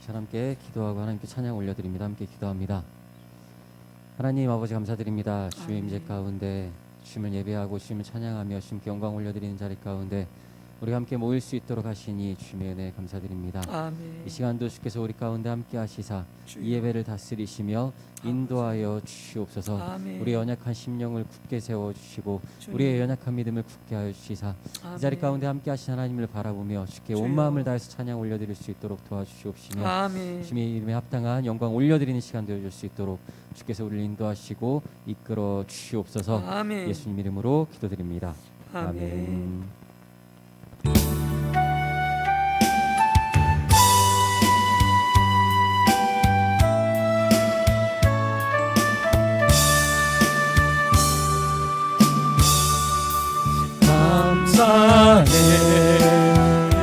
시간 함께 기도하고 하나님께 찬양 올려드립니다. 함께 기도합니다. 하나님 아버지 감사드립니다. 주의 임재 가운데 주님을 예배하고 주님을 찬양하며 주님께 영광 올려드리는 자리 가운데 우리가 함께 모일 수 있도록 하시니 주님의 은혜 감사드립니다. 아멘. 이 시간도 주께서 우리 가운데 함께 하시사 이 예배를 다스리시며 인도하여 주시옵소서. 아멘. 우리의 연약한 심령을 굳게 세워주시고 주님. 우리의 연약한 믿음을 굳게 하여 주시사 이 자리 가운데 함께 하신 하나님을 바라보며 주께 온 주여. 마음을 다해서 찬양 올려드릴 수 있도록 도와주시옵시며 아멘. 주님의 이름에 합당한 영광 올려드리는 시간 되어줄 수 있도록 주께서 우리를 인도하시고 이끌어 주시옵소서. 아멘. 예수님 이름으로 기도드립니다. 아멘.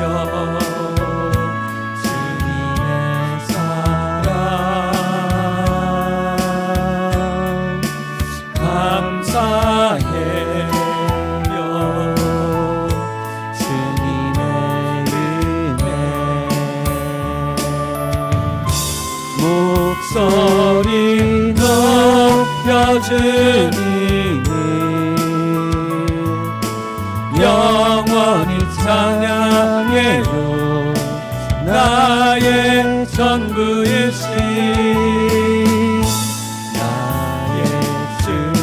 감사해요 주님의 사랑 감사해요 주님의 은혜 목소리 높여 주님을 영원히 찬양해요 나의 전부이신 나의 주님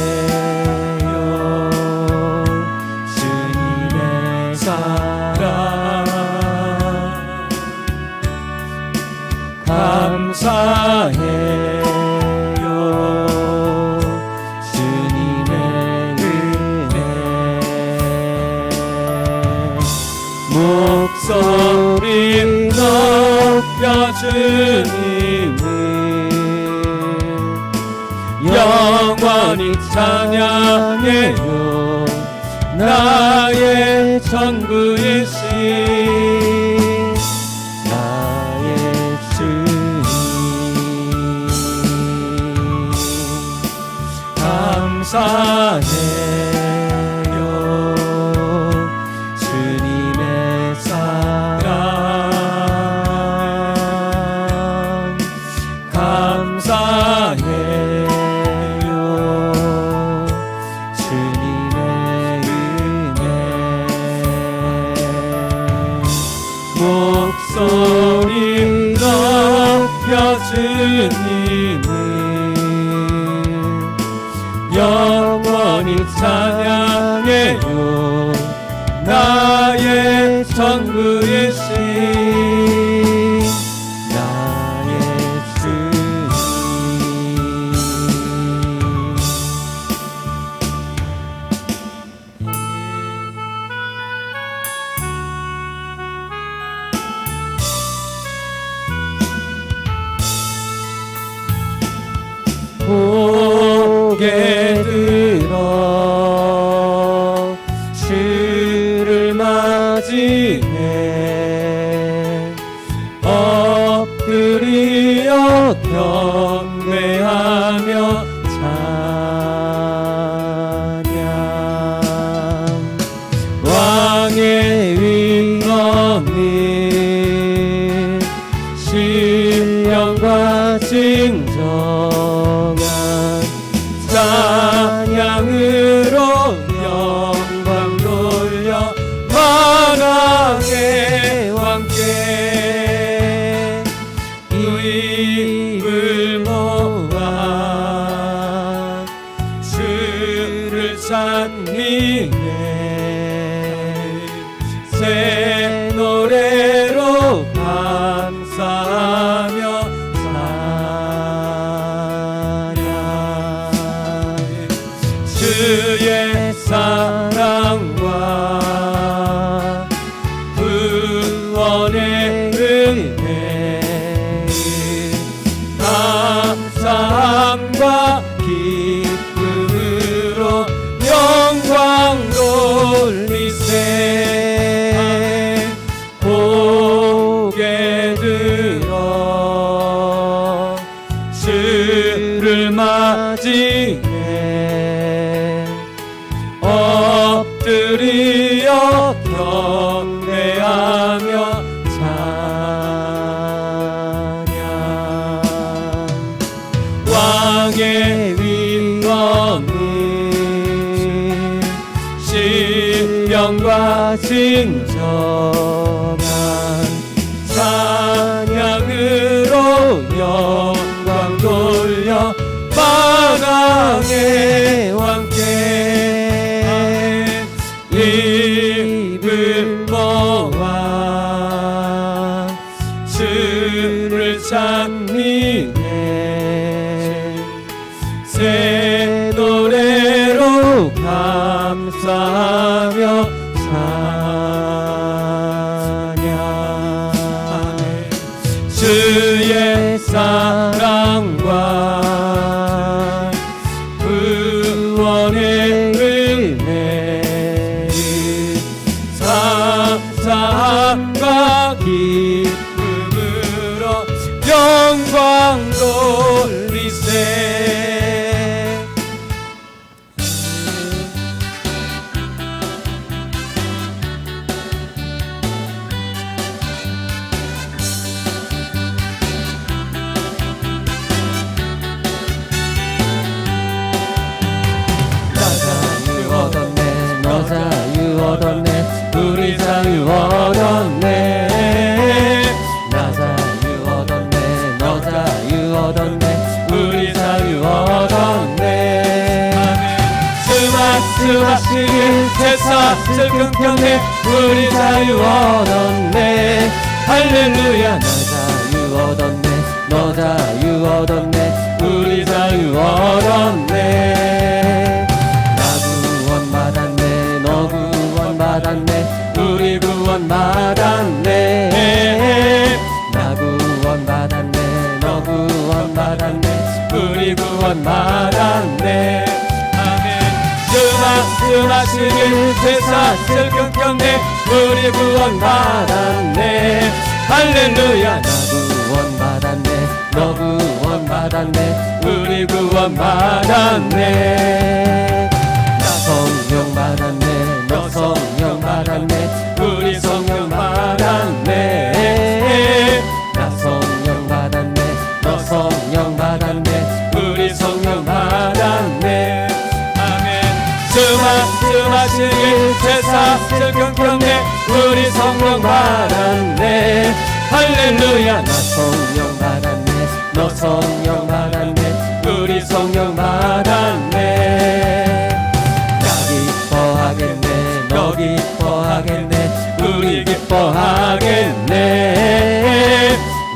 감사해요 주님의 사랑 감사해요 주님의 은혜 목소리 높여 주님을 영원히 찬양해요 나의 전부이신 나의 주님 감사해요 주님의 사랑 감사해요 주님의 은혜 목소리 높여 주님을 영원히 찬양해요 나의 전부이신 나의 주님 고개 들어 주를 맞이해 엎드려 경배하며 찬양 왕의 위엄이 신령과 진정한 찬양으로 영광 돌려 만왕의 왕께 입을 모아 주를 찬미해 새 노래로 감사하며 주의 사랑과 구원의 은혜 감사함과 기쁨으로 영광 돌리세 고개 들어 주를 맞이해 엎드려 사랑의 위로는 신령과 진정한 찬양으로 영광 돌려 만왕의 왕께 입을 모아 주를 찬미해 새 노래로 감사하며 찬양 주의 사랑과 구원의 은혜를 감사함과 기쁨으로 영광 돌리세. 너 자유 얻었네 우리 자유 얻었네 나 자유 얻었네 너 자유 얻었네 우리 자유 얻었네 스마스마시길 새사슬 끊겼네 우리 자유 얻었네 할렐루야 나 자유 얻었네 너 자유 얻었네 우리 자유 얻었네 받았네 너 구원 받았네 우리 구원 받았네 나 구원 받았네 너 구원 받았네 우리 구원 받았네 아멘 스마스마시길 새사슬 끊겼네 우리 구원 받았네 할렐루야 나 구원 받았네 너 구원 받았네 우리 구원 받았네 성령 받았네 너 성령 받았네 우리 성령 받았네 나 성령 받았네 너 성령 받았네 우리 성령 받았네 아멘 스마스마시길 새사슬 끊겼네 우리 성령 받았네 할렐루야 나 성령 받았네 너 성령 받았네 우리 성령 받았네 기뻐하겠네 너 기뻐하겠네 우리 기뻐하겠네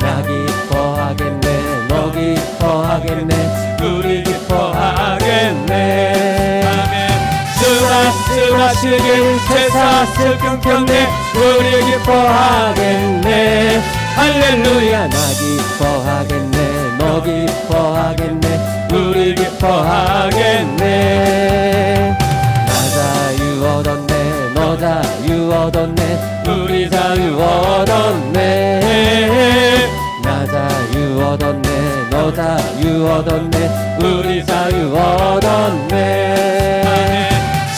나 기뻐하겠네 너 기뻐하겠네 우리 기뻐하겠네 아멘 스마스마시길 새사슬 끊겼네 우리 기뻐하겠네 할렐루야 나 기뻐하겠네 너 기뻐하겠네 우리 기뻐하겠네 자유 얻었네 너 자유 얻었네 우리 자유 얻었네 나 자유 얻었네 너 자유 얻었네 우리 자유 얻었네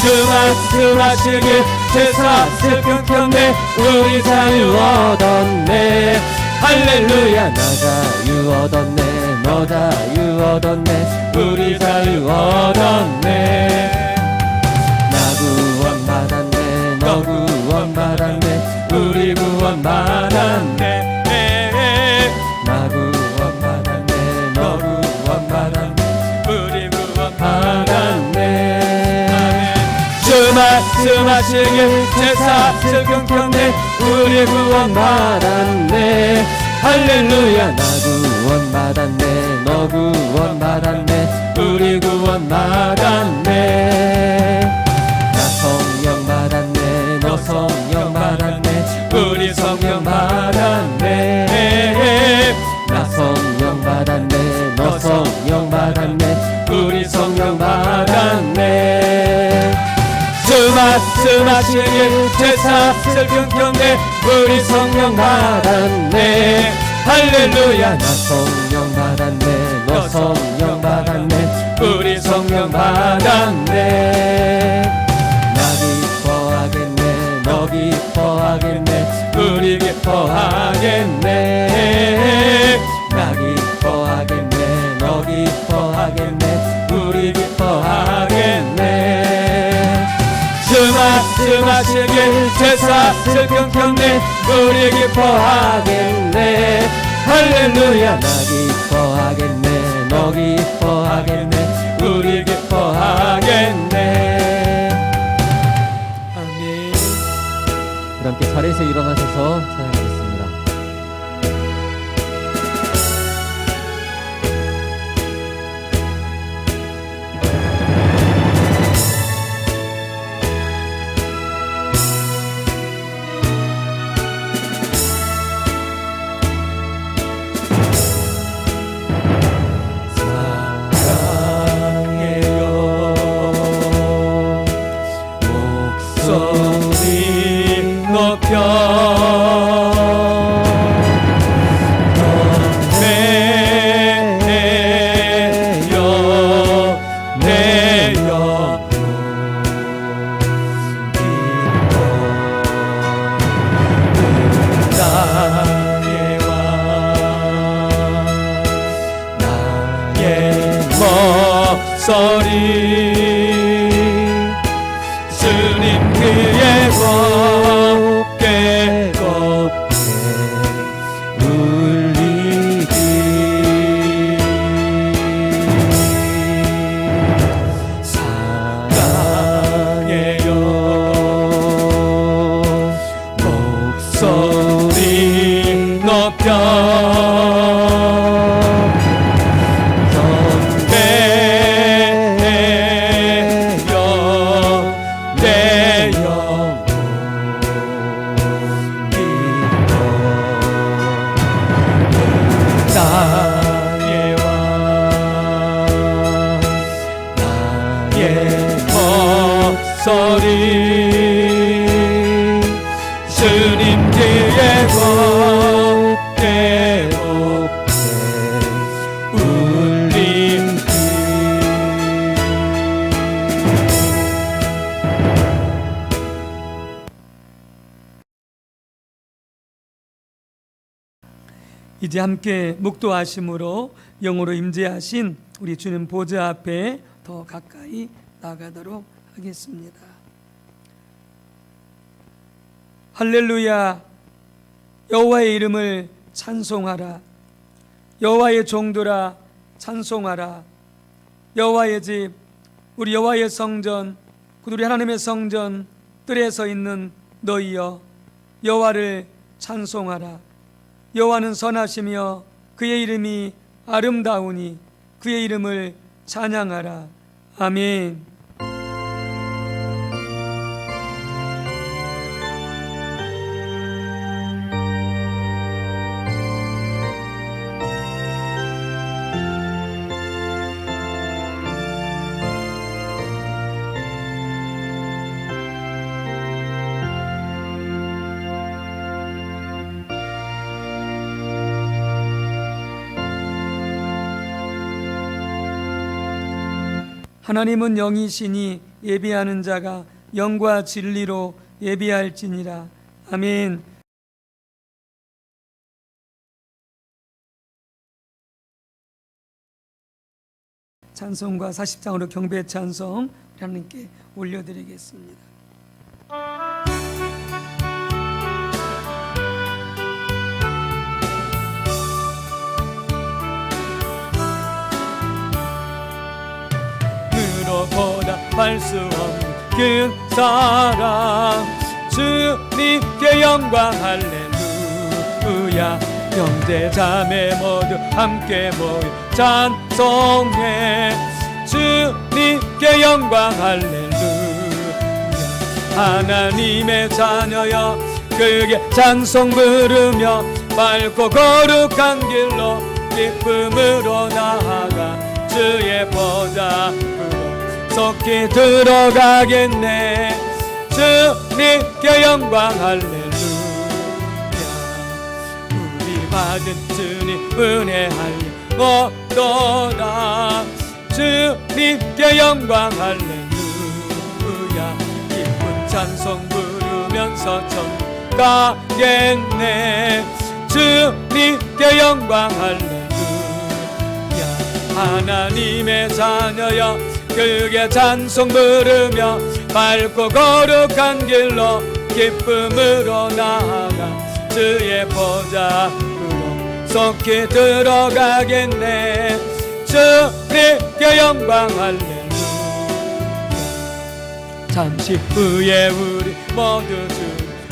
스마스마시길 새사슬 끊겼네 우리 자유 얻었네 할렐루야 나 자유 얻었네 너 자유 얻었네 우리 자유 얻었네 구원 받았네 너 구원 받았네 우리 구원 받았네 나 구원 받았네 너 구원 받았네 우리 구원 받았네 스마스마시길 새사슬 끊겼네 우리 구원 받았네 할렐루야 나 구원 받았네 너 구원 받았네 우리 구원 받았네 성령 받았네 너 성령 받았네 우리 성령 받았네 나 성령 받았네 너 성령 받았네 우리 성령 받았네 스마스마시길 새사슬 끊겼네 우리 성령 받았네 할렐루야 나 성령 받았네 너 성령 받았네 우리 성령 받았네 너 기뻐하겠네 우리 기뻐하겠네 나 기뻐하겠네 너 기뻐하겠네 밭을 끊겼네 우리 기뻐하겠네 할렐루야 나 기뻐하겠네 너 기뻐하겠네 우리 기뻐하겠네 아멘. 우리 함께 자리에서 일어나셔서 찬양하겠습니다. 목소리 높여 목소리 주님 그의 곱게 울리기 사랑해요 목소리 높여 목소리 주님 뒤에 곱게 울림기 이제 함께 묵도하심으로 영으로 임재하신 우리 주님 보좌 앞에 더 가까이 나가도록 하겠습니다. 할렐루야. 여호와의 이름을 찬송하라. 여호와의 종들아 찬송하라. 여호와의 집 우리 여호와의 성전 곧 우리 하나님의 성전 뜰에 서 있는 너희여 여호와를 찬송하라. 여호와는 선하시며 그의 이름이 아름다우니 그의 이름을 찬양하라. 아멘. 하나님은 영이시니 예비하는 자가 영과 진리로 예비할지니라. 아멘. 찬송가 40장으로 경배 찬송 하나님께 올려드리겠습니다. 보다 말 수 없는 그 사랑 주님께 영광 할렐루야 형제 자매 모두 함께 모여 찬송해 주님께 영광 할렐루야 하나님의 자녀여 그에게 찬송 부르며 맑고 거룩한 길로 기쁨으로 나아가 주의 보좌 속히 들어가겠네 주님께 영광 할렐루야 우리 받은 주님 은혜 할렐루야 주님께 영광 할렐루야 기쁜 찬송 부르면서 천국 가겠네 주님께 영광 할렐루야 하나님의 자녀여 그게 찬송 부르며 맑고 거룩한 길로 기쁨으로 나아가 주의 보좌로 속히 들어가겠네. 주님께 영광 할렐루야. 잠시 후에 우리 모두 주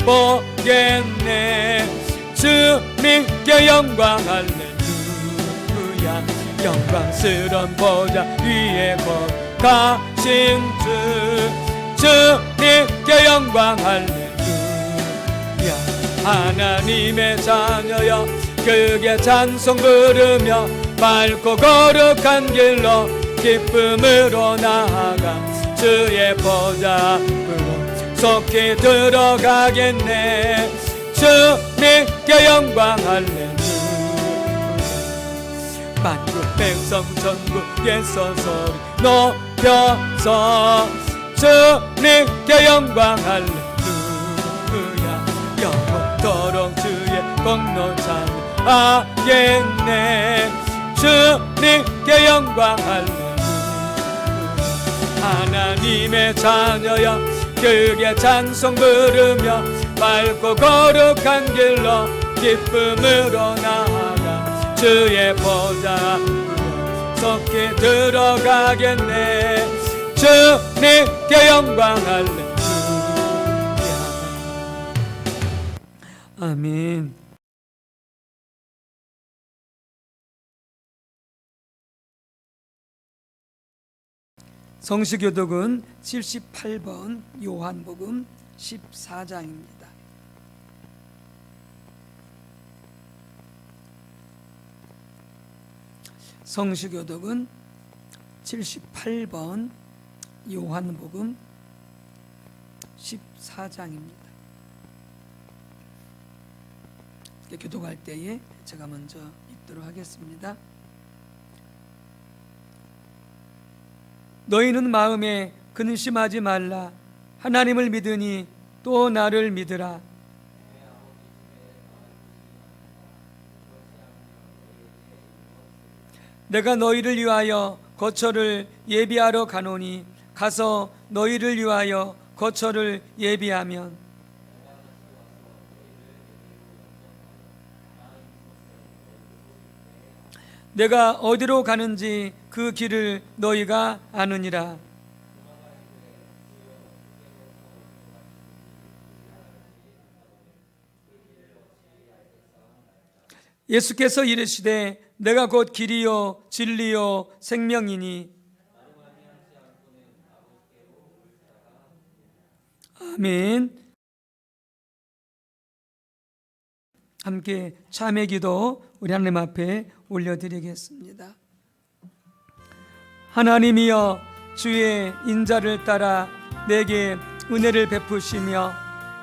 보겠네. 주님께 영광 할렐루야. 영광스러운 보좌 위에 거하신 주님께 영광 할렐루야. 하나님의 자녀여 크게 찬송 부르며 맑고 거룩한 길로 기쁨으로 나아가 주의 보좌로 속히 들어가겠네. 주님께 영광 할렐루야. 만국 백성 전국에서 소리 높여서 주님께 영광 할렐루야. 영원토록 주의 공로 찬양하겠네. 주님께 영광 할렐루야. 하나님의 자녀여 크게 찬송 부르며 맑고 거룩한 길로 기쁨으로 나아가 주의 보좌로 속히 들어가겠네. 주님께 영광 할렐루야. 아멘. 성시교독은 78번 요한복음 14장입니다. 성시교독은 78번 요한복음 14장입니다. 교독할 때에 제가 먼저 읽도록 하겠습니다. 너희는 마음에 근심하지 말라. 하나님을 믿으니 또 나를 믿으라. 내가 너희를 위하여 거처를 예비하러 가노니 가서 너희를 위하여 거처를 예비하면 내가 어디로 가는지 그 길을 너희가 아느니라. 예수께서 이르시되 내가 곧 길이요 진리요 생명이니. 아멘. 함께 참회 기도 우리 하나님 앞에 올려드리겠습니다. 하나님이여 주의 인자를 따라 내게 은혜를 베푸시며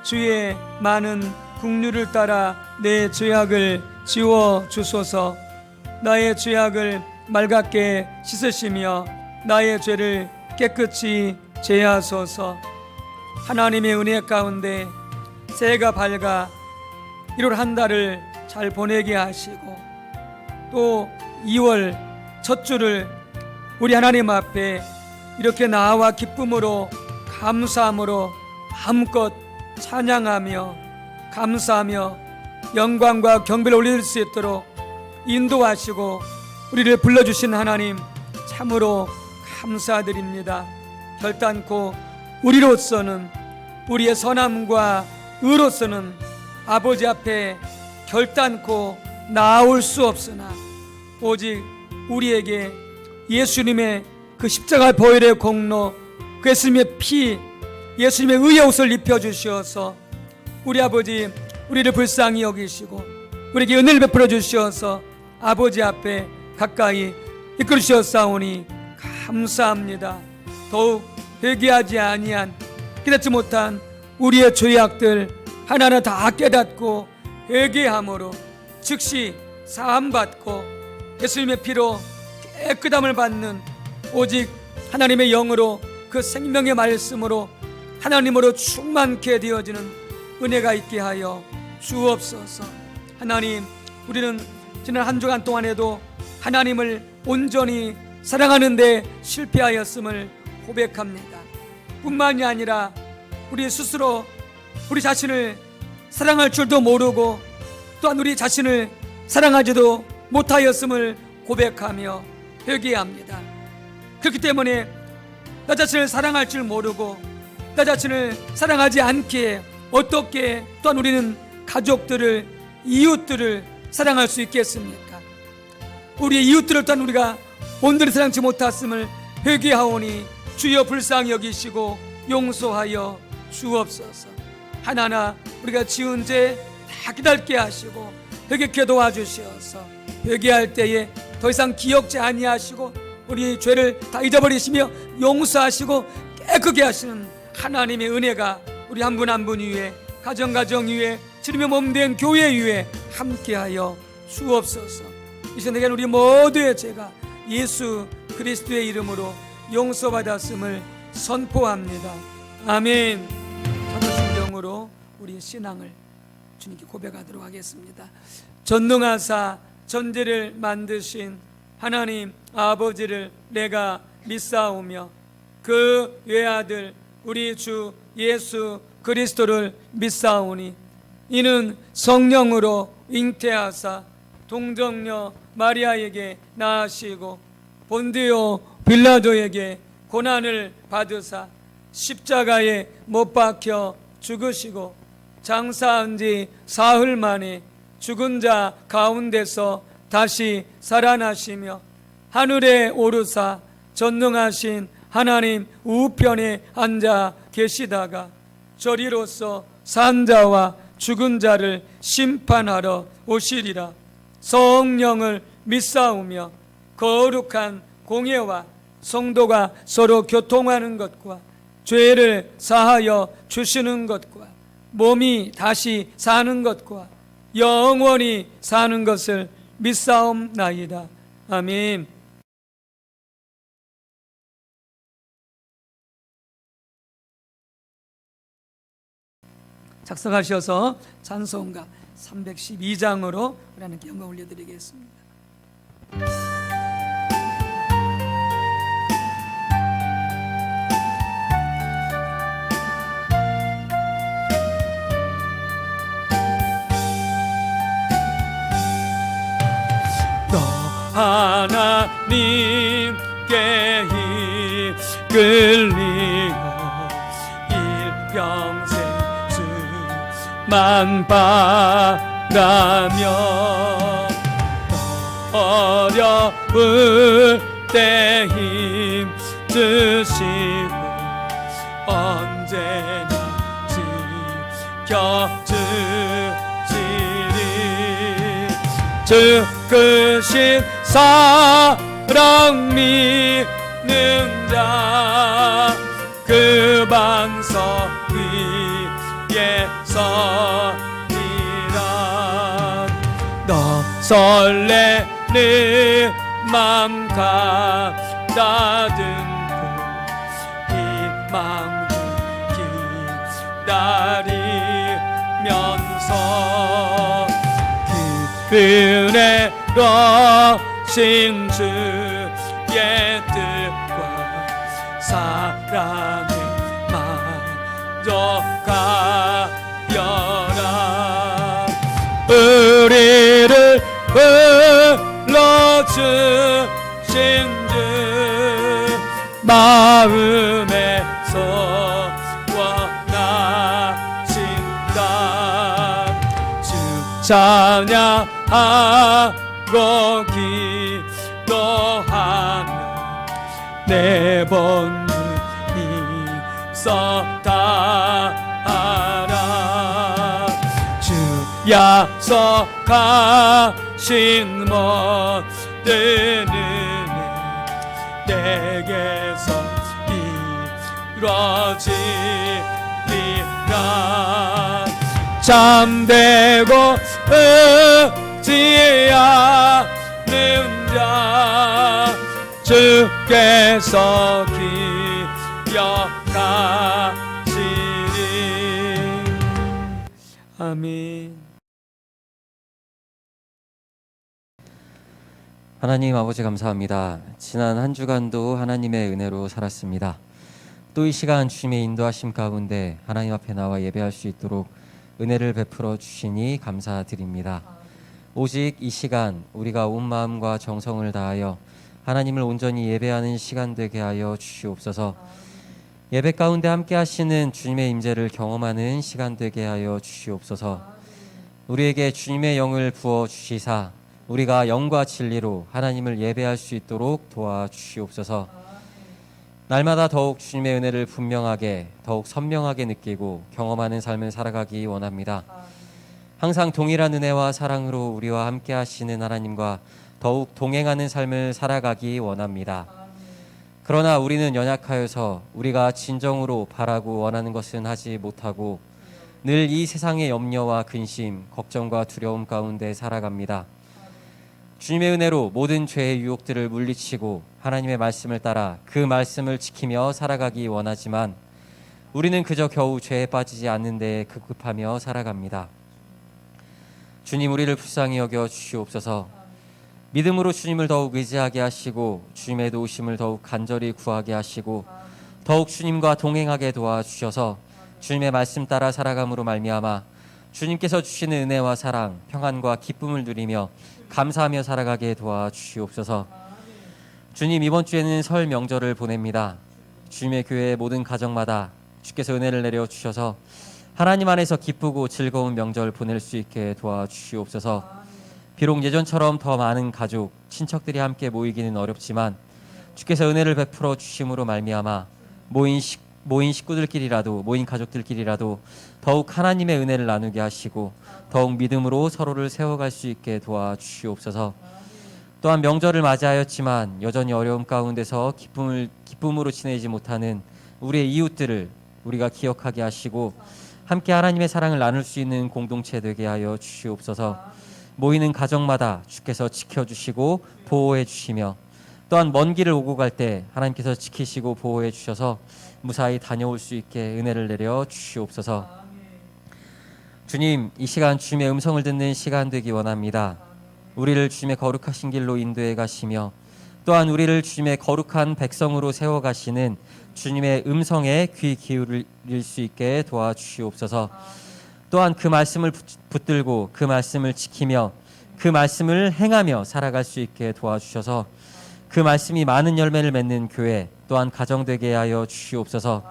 주의 많은 긍휼을 따라 내 죄악을 지워 주소서. 나의 죄악을 맑게 씻으시며 나의 죄를 깨끗이 제하소서. 하나님의 은혜 가운데 새해가 밝아 1월 한 달을 잘 보내게 하시고 또 2월 첫 주를 우리 하나님 앞에 이렇게 나와 기쁨으로 감사함으로 마음껏 찬양하며 감사하며 영광과 경배를 올릴 수 있도록 인도하시고 우리를 불러주신 하나님 참으로 감사드립니다. 결단코 우리로서는 우리의 선함과 의로서는 아버지 앞에 결단코 나올 수 없으나 오직 우리에게 예수님의 그 십자가 보혈의 공로, 그 예수님의 피, 예수님의 의의 옷을 입혀주시어서 우리 아버지 우리를 불쌍히 여기시고 우리에게 은혜를 베풀어 주시어서 아버지 앞에 가까이 이끌어 주셨사오니 감사합니다. 더욱 회개하지 아니한 깨닫지 못한 우리의 죄악들 하나하나 다 깨닫고 회개함으로 즉시 사함받고 예수님의 피로 깨끗함을 받는 오직 하나님의 영으로 그 생명의 말씀으로 하나님으로 충만케 되어지는 은혜가 있게 하여 주옵소서. 하나님, 우리는 지난 한 주간 동안에도 하나님을 온전히 사랑하는 데 실패하였음을 고백합니다. 뿐만이 아니라 우리 스스로 우리 자신을 사랑할 줄도 모르고 또한 우리 자신을 사랑하지도 못하였음을 고백하며 회개합니다. 그렇기 때문에 나 자신을 사랑할 줄 모르고 나 자신을 사랑하지 않기에 어떻게 또한 우리는 가족들을, 이웃들을 사랑할 수 있겠습니까? 우리의 이웃들을 또한 우리가 온전히 사랑치 못했음을 회개하오니 주여 불쌍히 여기시고 용서하여 주옵소서. 하나하나 우리가 지은 죄 다 깨닫게 하시고 회개케 도와주시어서 회개할 때에 더 이상 기억지 아니하시고 우리 죄를 다 잊어버리시며 용서하시고 깨끗게 하시는 하나님의 은혜가 우리 한 분 한 분 위에, 가정 위에, 주님의 몸된 교회 위에 함께하여 주옵소서. 이 시간 우리 모두의 죄가 예수 그리스도의 이름으로 용서받았음을 선포합니다. 아멘. 자부심경으로 우리 신앙을 주님께 고백하도록 하겠습니다. 전능하사 전지를 만드신 하나님 아버지를 내가 믿사오며 그 외아들 우리 주 예수 그리스도를 믿사오니 이는 성령으로 잉태하사 동정녀 마리아에게 낳으시고 본디오 빌라도에게 고난을 받으사 십자가에 못 박혀 죽으시고 장사한 지 사흘 만에 죽은 자 가운데서 다시 살아나시며 하늘에 오르사 전능하신 하나님 우편에 앉아 계시다가 저리로서 산 자와 죽은 자를 심판하러 오시리라. 성령을 믿사오며 거룩한 공예와 성도가 서로 교통하는 것과 죄를 사하여 주시는 것과 몸이 다시 사는 것과 영원히 사는 것을 믿사옵나이다. 아멘. 작성하셔서 찬송가 312장으로 하나님께 영광 올려드리겠습니다. 하나님께 이끌리어 일평생 수만 바라며 어려울 때 힘주시고 언제나 지켜주시리. 주 크신 사랑 믿는 자 그 반석 위에 서리라. 너 설레는 맘 가다듬고 희망 기다리면서 그 은혜로 신 주의 뜻과 사랑을 만족하여라. 우리를 불러주신 주 마음에서 원하신다. 주 찬양하고 기도하며 내 본능이 쏟아하라. 주 약속하신 모든 은혜 내게서 이루어지리라. 잠되고 의지하는 자 주께서 기억하시리. 아멘. 하나님 아버지 감사합니다. 지난 한 주간도 하나님의 은혜로 살았습니다. 또 이 시간 주님의 인도하심 가운데 하나님 앞에 나와 예배할 수 있도록 은혜를 베풀어 주시니 감사드립니다. 오직 이 시간 우리가 온 마음과 정성을 다하여 하나님을 온전히 예배하는 시간 되게 하여 주시옵소서. 예배 가운데 함께 하시는 주님의 임재를 경험하는 시간 되게 하여 주시옵소서. 우리에게 주님의 영을 부어 주시사 우리가 영과 진리로 하나님을 예배할 수 있도록 도와주시옵소서. 날마다 더욱 주님의 은혜를 분명하게 더욱 선명하게 느끼고 경험하는 삶을 살아가기 원합니다. 항상 동일한 은혜와 사랑으로 우리와 함께 하시는 하나님과 더욱 동행하는 삶을 살아가기 원합니다. 그러나 우리는 연약하여서 우리가 진정으로 바라고 원하는 것은 하지 못하고 늘 이 세상의 염려와 근심, 걱정과 두려움 가운데 살아갑니다. 주님의 은혜로 모든 죄의 유혹들을 물리치고 하나님의 말씀을 따라 그 말씀을 지키며 살아가기 원하지만 우리는 그저 겨우 죄에 빠지지 않는 데에 급급하며 살아갑니다. 주님, 우리를 불쌍히 여겨 주시옵소서. 믿음으로 주님을 더욱 의지하게 하시고 주님의 도우심을 더욱 간절히 구하게 하시고 더욱 주님과 동행하게 도와주셔서 주님의 말씀 따라 살아감으로 말미암아 주님께서 주시는 은혜와 사랑, 평안과 기쁨을 누리며 감사하며 살아가게 도와주시옵소서. 주님, 이번 주에는 설 명절을 보냅니다. 주님의 교회의 모든 가정마다 주께서 은혜를 내려 주셔서 하나님 안에서 기쁘고 즐거운 명절 보낼 수 있게 도와주시옵소서. 비록 예전처럼 더 많은 가족, 친척들이 함께 모이기는 어렵지만 주께서 은혜를 베풀어 주심으로 말미암아 모인 식구들끼리라도 모인 가족들끼리라도 더욱 하나님의 은혜를 나누게 하시고 더욱 믿음으로 서로를 세워갈 수 있게 도와주시옵소서. 또한 명절을 맞이하였지만 여전히 어려움 가운데서 기쁨으로 지내지 못하는 우리의 이웃들을 우리가 기억하게 하시고 함께 하나님의 사랑을 나눌 수 있는 공동체 되게 하여 주시옵소서. 모이는 가정마다 주께서 지켜주시고 보호해 주시며 또한 먼 길을 오고 갈 때 하나님께서 지키시고 보호해 주셔서 무사히 다녀올 수 있게 은혜를 내려 주시옵소서. 주님, 이 시간 주님의 음성을 듣는 시간 되기 원합니다. 우리를 주님의 거룩하신 길로 인도해 가시며 또한 우리를 주님의 거룩한 백성으로 세워 가시는 주님의 음성에 귀 기울일 수 있게 도와주시옵소서. 또한 그 말씀을 붙들고 그 말씀을 지키며 그 말씀을 행하며 살아갈 수 있게 도와주셔서 그 말씀이 많은 열매를 맺는 교회 또한 가정 되게 하여 주시옵소서.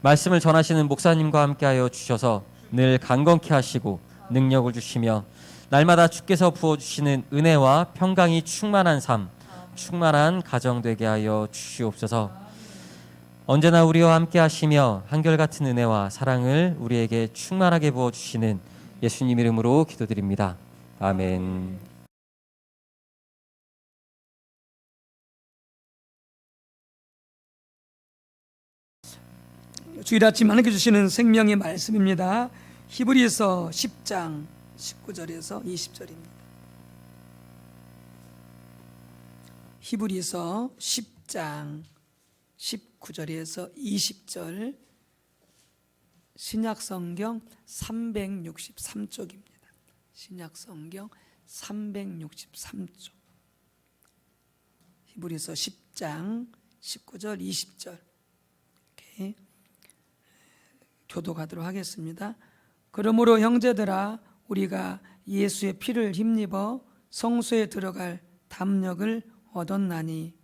말씀을 전하시는 목사님과 함께 하여 주셔서 늘 강건케 하시고 능력을 주시며 날마다 주께서 부어주시는 은혜와 평강이 충만한 삶, 충만한 가정 되게 하여 주시옵소서. 언제나 우리와 함께 하시며 한결같은 은혜와 사랑을 우리에게 충만하게 부어주시는 예수님 이름으로 기도드립니다. 아멘. 주일 아침 하나님께 주시는 생명의 말씀입니다. 히브리서 10장 19절에서 20절입니다. 히브리서 10장 19절에서 20절, 신약성경 363쪽입니다. 신약성경 363쪽. 히브리서 10장 19절 20절 이렇게 교독하도록 하겠습니다. 그러므로 형제들아, 우리가 예수의 피를 힘입어 성소에 들어갈 담력을 얻었나니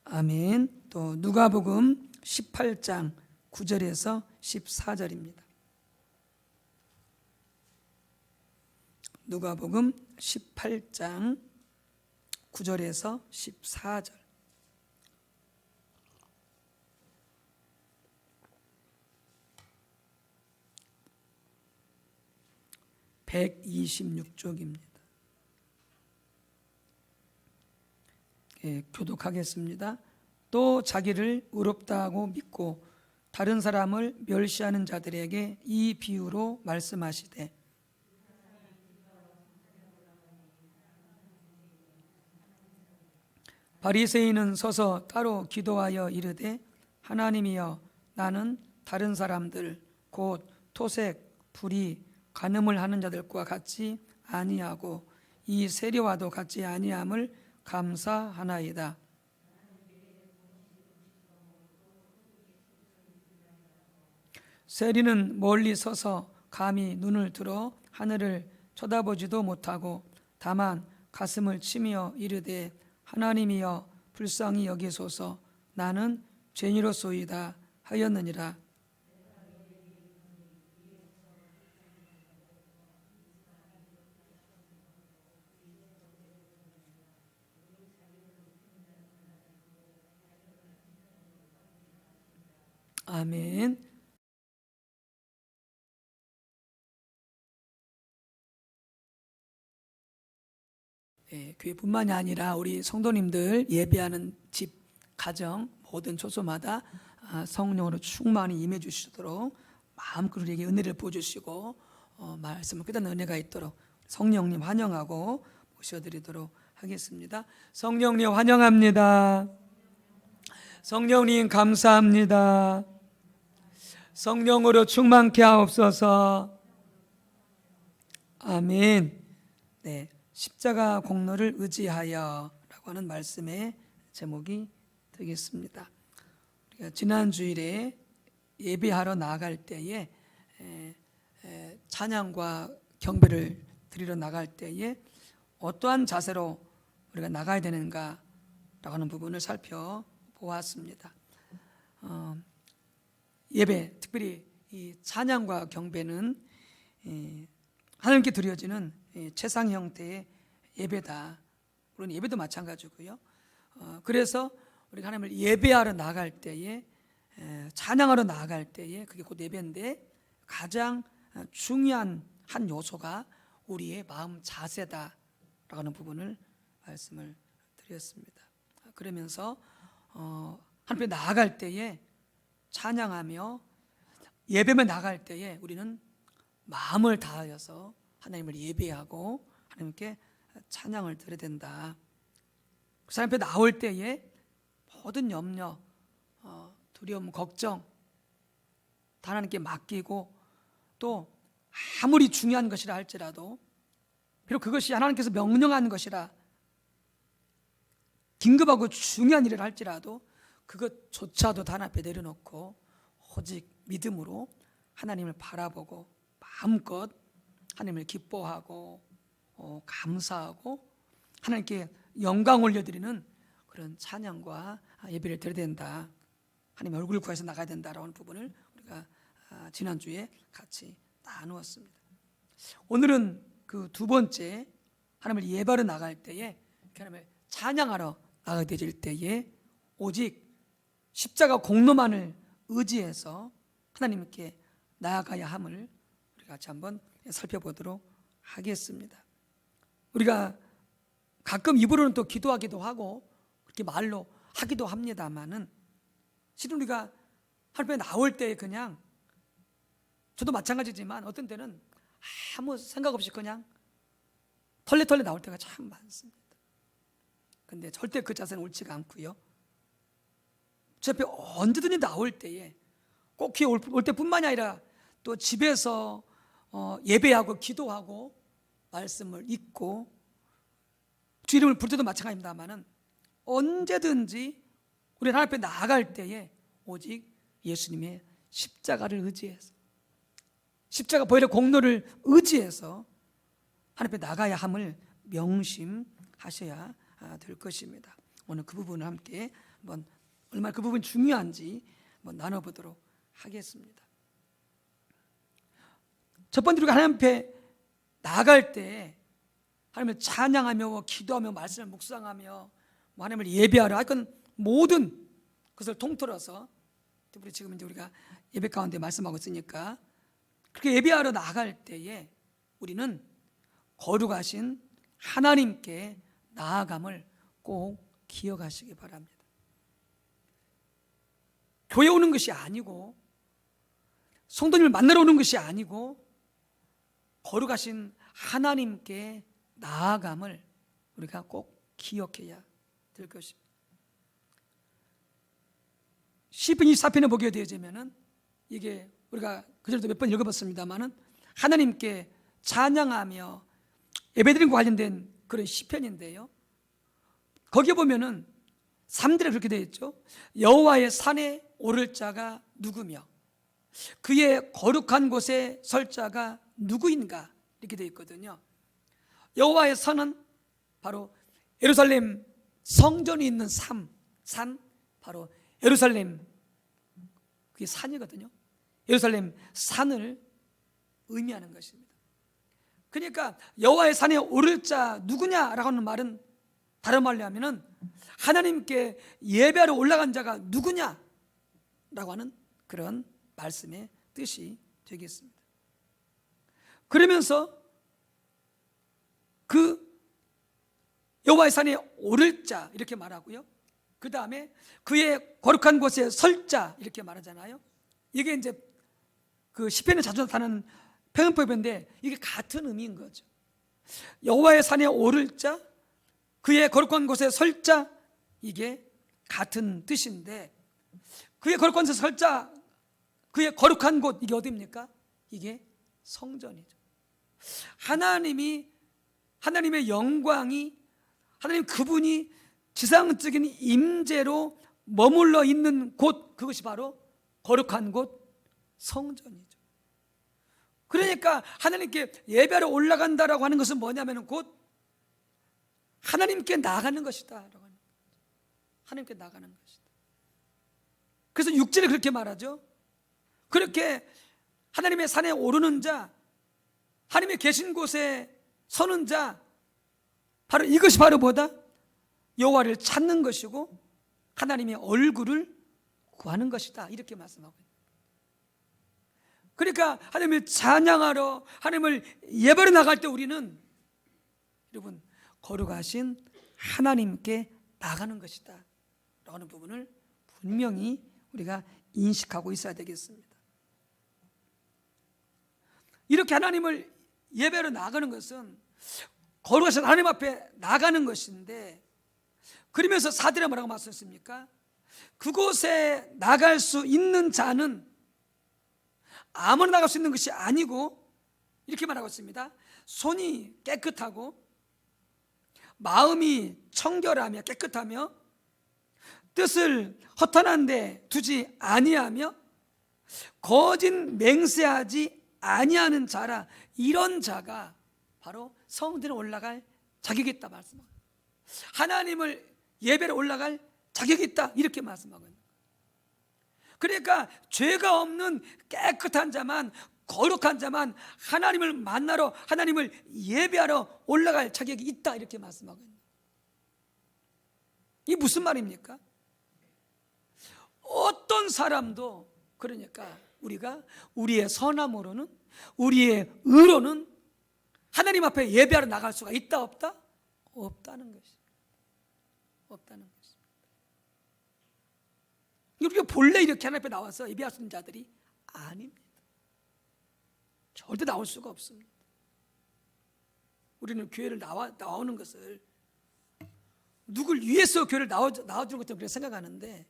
아멘. 또 누가복음 18장 9절에서 14절입니다. 누가복음 18장 9절에서 14절. (126쪽입니다) 교독하겠습니다. 또 자기를 의롭다고 믿고 다른 사람을 멸시하는 자들에게 이 비유로 말씀하시되, 바리새인은 서서 따로 기도하여 이르되, 하나님이여, 나는 다른 사람들 곧 토색, 불의, 간음을 하는 자들과 같이 아니하고 이 세리와도 같지 아니함을 감사하나이다. 세리는 멀리 서서 감히 눈을 들어 하늘을 쳐다보지도 못하고 다만 가슴을 치며 이르되 하나님이여 불쌍히 여기소서 나는 죄인으로소이다 하였느니라. 아멘. 교회뿐만이 아니라 우리 성도님들 예배하는 집, 가정 모든 초소마다 성령으로 충만히 임해 주시도록 마음껏 우리에게 은혜를 부어주시고 말씀을 깨닫는 은혜가 있도록 성령님 환영하고 모셔드리도록 하겠습니다. 성령님 환영합니다. 성령님 감사합니다. 성령으로 충만케 하옵소서. 아멘. 네, 십자가 공로를 의지하여 라고 하는 말씀의 제목이 되겠습니다. 우리가 지난 주일에 예배하러 나갈 때에 찬양과 경배를 드리러 나갈 때에 어떠한 자세로 우리가 나가야 되는가 라고 하는 부분을 살펴보았습니다. 예배, 특별히 이 찬양과 경배는 하나님께 드려지는 최상 형태의 예배다. 물론 예배도 마찬가지고요. 그래서 우리가 하나님을 예배하러 나갈 때에, 찬양하러 나갈 때에, 그게 곧 예배인데 가장 중요한 한 요소가 우리의 마음 자세다라고 하는 부분을 말씀을 드렸습니다. 그러면서 하나님 앞에 나아갈 때에, 찬양하며 예배만 나갈 때에 우리는 마음을 다하여서 하나님을 예배하고 하나님께 찬양을 드려야 된다. 그 사람 앞에 나올 때에 모든 염려, 두려움, 걱정 다 하나님께 맡기고, 또 아무리 중요한 것이라 할지라도, 비록 그것이 하나님께서 명령한 것이라 긴급하고 중요한 일을 할지라도 그것조차도 다 하나님 앞에 내려놓고 오직 믿음으로 하나님을 바라보고 마음껏 하나님을 기뻐하고 감사하고 하나님께 영광 올려드리는 그런 찬양과 예배를 드려야 된다. 하나님의 얼굴을 구해서 나가야 된다라는 부분을 우리가 지난주에 같이 나누었습니다. 오늘은 그 두 번째, 하나님을 예배하러 나갈 때에, 하나님을 찬양하러 나가게 될 때에 오직 십자가 공로만을 의지해서 하나님께 나아가야 함을 우리가 같이 한번 살펴보도록 하겠습니다. 우리가 가끔 입으로는 또 기도하기도 하고 그렇게 말로 하기도 합니다만은, 실은 우리가 하나님 앞에 나올 때 그냥, 저도 마찬가지지만 어떤 때는 아무 생각 없이 그냥 털레털레 나올 때가 참 많습니다. 근데 절대 그 자세는 옳지가 않고요. 제 앞에 언제든지 나올 때에, 꼭 기회 올 때뿐만이 아니라 또 집에서 예배하고 기도하고 말씀을 읽고 주 이름을 부를 때도 마찬가지입니다만은, 언제든지 우리 하나님 앞에 나아갈 때에 오직 예수님의 십자가를 의지해서, 십자가 보혈의 공로를 의지해서 하나님 앞에 나가야 함을 명심하셔야 될 것입니다. 오늘 그 부분을 함께 한번 얼마나 그 부분이 중요한지 한번 나눠보도록 하겠습니다. 첫 번째로 우리가 하나님 앞에 나아갈 때 하나님을 찬양하며 기도하며 말씀을 묵상하며 하나님을 예배하려 하여튼 모든 것을 통틀어서, 우리 지금 이제 우리가 예배 가운데 말씀하고 있으니까 그렇게 예배하러 나갈 때에 우리는 거룩하신 하나님께 나아감을 꼭 기억하시기 바랍니다. 교회 오는 것이 아니고 성도님을 만나러 오는 것이 아니고 거룩하신 하나님께 나아감을 우리가 꼭 기억해야 될 것입니다. 시편 24편에 보게 되어지면은, 이게 우리가 그전에도 몇 번 읽어봤습니다만은, 하나님께 찬양하며 예배드림과 관련된 그런 시편인데요. 거기에 보면은 3절에 그렇게 되어 있죠. 여호와의 산에 오를 자가 누구며 그의 거룩한 곳에 설 자가 누구인가 이렇게 되어 있거든요. 여호와의 산은 바로 예루살렘 성전이 있는 산 바로 예루살렘 그게 산이거든요. 예루살렘 산을 의미하는 것입니다. 그러니까 여호와의 산에 오를 자 누구냐라고 하는 말은 다른 말로 하면은 하나님께 예배하러 올라간 자가 누구냐라고 하는 그런 말씀의 뜻이 되겠습니다. 그러면서 그 여호와의 산에 오를 자 이렇게 말하고요. 그 다음에 그의 거룩한 곳에 설 자 이렇게 말하잖아요. 이게 이제 그 시편에 자주 나타나는 표현법인데 이게 같은 의미인 거죠. 여호와의 산에 오를 자, 그의 거룩한 곳에 설 자, 이게 같은 뜻인데 그의 거룩한 곳에 설 자, 그의 거룩한 곳 이게 어디입니까? 이게 성전이죠. 하나님의 영광이 하나님 그분이 지상적인 임재로 머물러 있는 곳 그것이 바로 거룩한 곳 성전이죠. 그러니까 하나님께 예배하러 올라간다라고 하는 것은 뭐냐면 곧 하나님께 나가는 것이다 라고 하는 거죠. 하나님께 나가는 것이다. 그래서 6절에 그렇게 말하죠. 그렇게 하나님의 산에 오르는 자, 하나님의 계신 곳에 서는 자, 바로 이것이 바로 뭐다? 여호와를 찾는 것이고 하나님의 얼굴을 구하는 것이다 이렇게 말씀하고 있습니다. 그러니까 하나님을 찬양하러 하나님을 예배로 나갈 때 우리는 여러분 거룩하신 하나님께 나가는 것이다 라고 하는 부분을 분명히 우리가 인식하고 있어야 되겠습니다. 이렇게 하나님을 예배로 나가는 것은 거룩하신 하나님 앞에 나가는 것인데 그러면서 4절에 뭐라고 말씀했습니까? 그곳에 나갈 수 있는 자는 아무나 나갈 수 있는 것이 아니고 이렇게 말하고 있습니다. 손이 깨끗하고 마음이 청결하며 깨끗하며 뜻을 허탄한 데 두지 아니하며 거짓 맹세하지 아니하는 자라 이런 자가 바로 성전에 올라갈 자격이 있다 말씀합니다. 하나님을 예배로 올라갈 자격이 있다 이렇게 말씀하고 있는 거예요. 그러니까 죄가 없는 깨끗한 자만 거룩한 자만 하나님을 만나러 하나님을 예배하러 올라갈 자격이 있다 이렇게 말씀하고 있는 거예요. 이게 무슨 말입니까? 어떤 사람도 그러니까 우리가 우리의 선함으로는 우리의 의로는 하나님 앞에 예배하러 나갈 수가 있다 없다? 없다는 것입니다. 없다는 것입니다. 우리가 본래 이렇게 하나님 앞에 나와서 예배할 수 있는 자들이 아닙니다. 절대 나올 수가 없습니다. 우리는 교회를 나오는 것을 누굴 위해서 교회를 나와주는 것처럼 우리가 생각하는데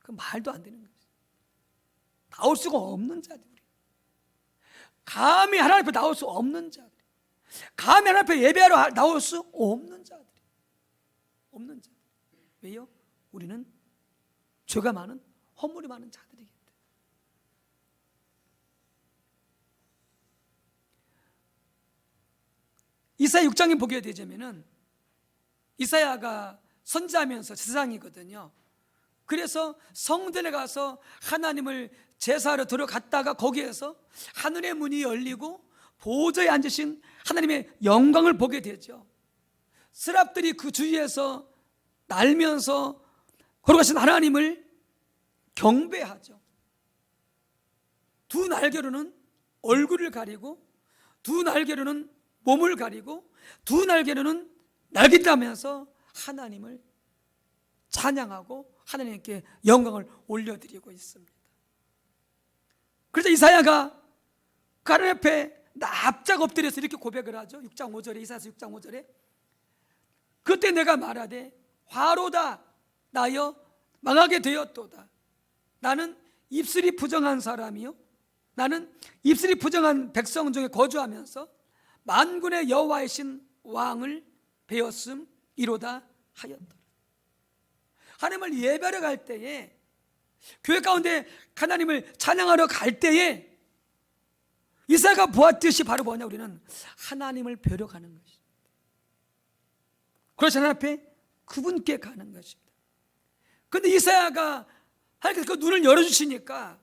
그 말도 안 되는 거죠. 나올 수가 없는 자들, 감히 하나님 앞에 나올 수 없는 자들, 감히 하나님 앞에 예배하러 나올 수 없는 자들, 없는 자들. 왜요? 우리는 죄가 많은 허물이 많은 자들이기 때문에. 이사야 6장에 보게 되자면은 이사야가 선지하면서 제사장이거든요. 그래서 성전에 가서 하나님을 제사하러 들어갔다가 거기에서 하늘의 문이 열리고 보좌에 앉으신 하나님의 영광을 보게 되죠. 스랍들이 그 주위에서 날면서 거룩하신 하나님을 경배하죠. 두 날개로는 얼굴을 가리고 두 날개로는 몸을 가리고 두 날개로는 날깃다면서 하나님을 찬양하고 하나님께 영광을 올려드리고 있습니다. 그래서 이사야가 그 하나님 앞에 납작 엎드려서 이렇게 고백을 하죠. 6장 5절에 이사야서 6장 5절에 그때 내가 말하되 화로다 나여 망하게 되었도다. 나는 입술이 부정한 사람이요 나는 입술이 부정한 백성 중에 거주하면서 만군의 여호와이신 왕을 배웠음 이로다 하였더라. 하나님을 예배하러 갈 때에, 교회 가운데 하나님을 찬양하러 갈 때에 이사야가 보았듯이 바로 뭐냐, 우리는 하나님을 뵈러 가는 것입니다. 그래서 하나님 앞에 그분께 가는 것입니다. 그런데 이사야가 하나님께서 그 눈을 열어주시니까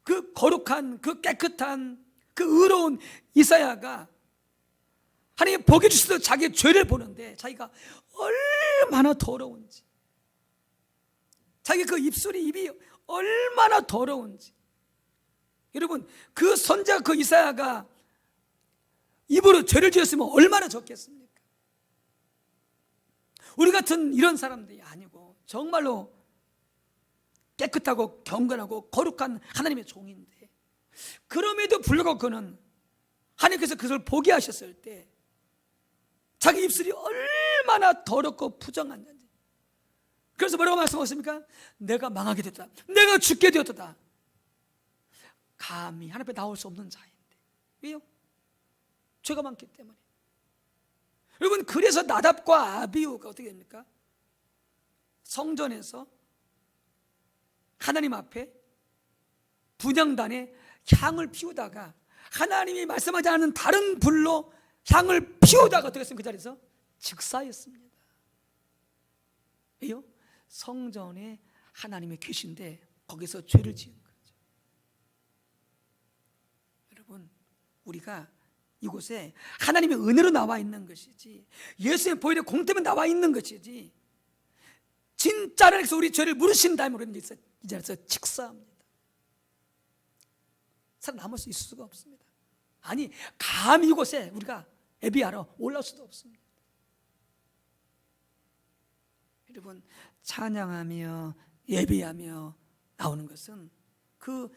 그 거룩한, 그 깨끗한, 그 의로운 이사야가 하나님이 보게 주셔서 자기의 죄를 보는데 자기가 얼마나 더러운지, 자기 그 입이 얼마나 더러운지. 여러분, 그 선자 그 이사야가 입으로 죄를 지었으면 얼마나 적겠습니까? 우리 같은 이런 사람들이 아니고 정말로 깨끗하고 경건하고 거룩한 하나님의 종인데, 그럼에도 불구하고 그는 하나님께서 그것을 보게 하셨을 때 자기 입술이 얼마나 더럽고 부정한지. 그래서 뭐라고 말씀하십니까? 내가 망하게 됐다, 내가 죽게 되었다. 감히 하나님 앞에 나올 수 없는 자인데. 왜요? 죄가 많기 때문에. 여러분, 그래서 나답과 아비후가 어떻게 됩니까? 성전에서 하나님 앞에 분향단에 향을 피우다가 하나님이 말씀하지 않은 다른 불로 향을 피우다가 어떻게 했습니까? 그 자리에서 즉사했습니다. 왜요? 성전에 하나님이 계신데 거기서 죄를 지은 거죠. 여러분, 우리가 이곳에 하나님의 은혜로 나와 있는 것이지, 예수의 보혈의 공 때문에 나와 있는 것이지, 진짜 하나님께서 우리 죄를 물으신다면 우리는 이 자리에서 직사합니다. 살아남을 수 있을 수가 없습니다. 아니, 감히 이곳에 우리가 예배하러 올라올 수도 없습니다. 여러분, 찬양하며 예배하며 나오는 것은 그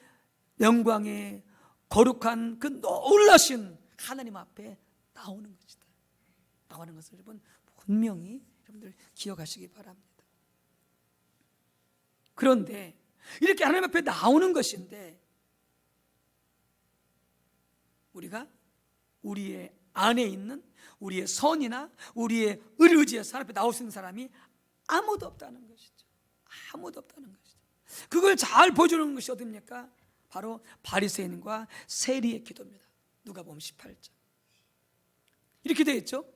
영광의 거룩한 그 놀라신 하나님 앞에 나오는 것이다. 나오는 것을 여러분 분명히 여러분들 기억하시기 바랍니다. 그런데 이렇게 하나님 앞에 나오는 것인데, 우리가 우리의 안에 있는 우리의 선이나 우리의 의를 의지해서 하나님 앞에 나올 수 있는 사람이 아무도 없다는 것이죠. 아무도 없다는 것이죠. 그걸 잘 보여주는 것이 어디입니까? 바로 바리새인과 세리의 기도입니다. 누가복음 18장. 이렇게 되어 있죠.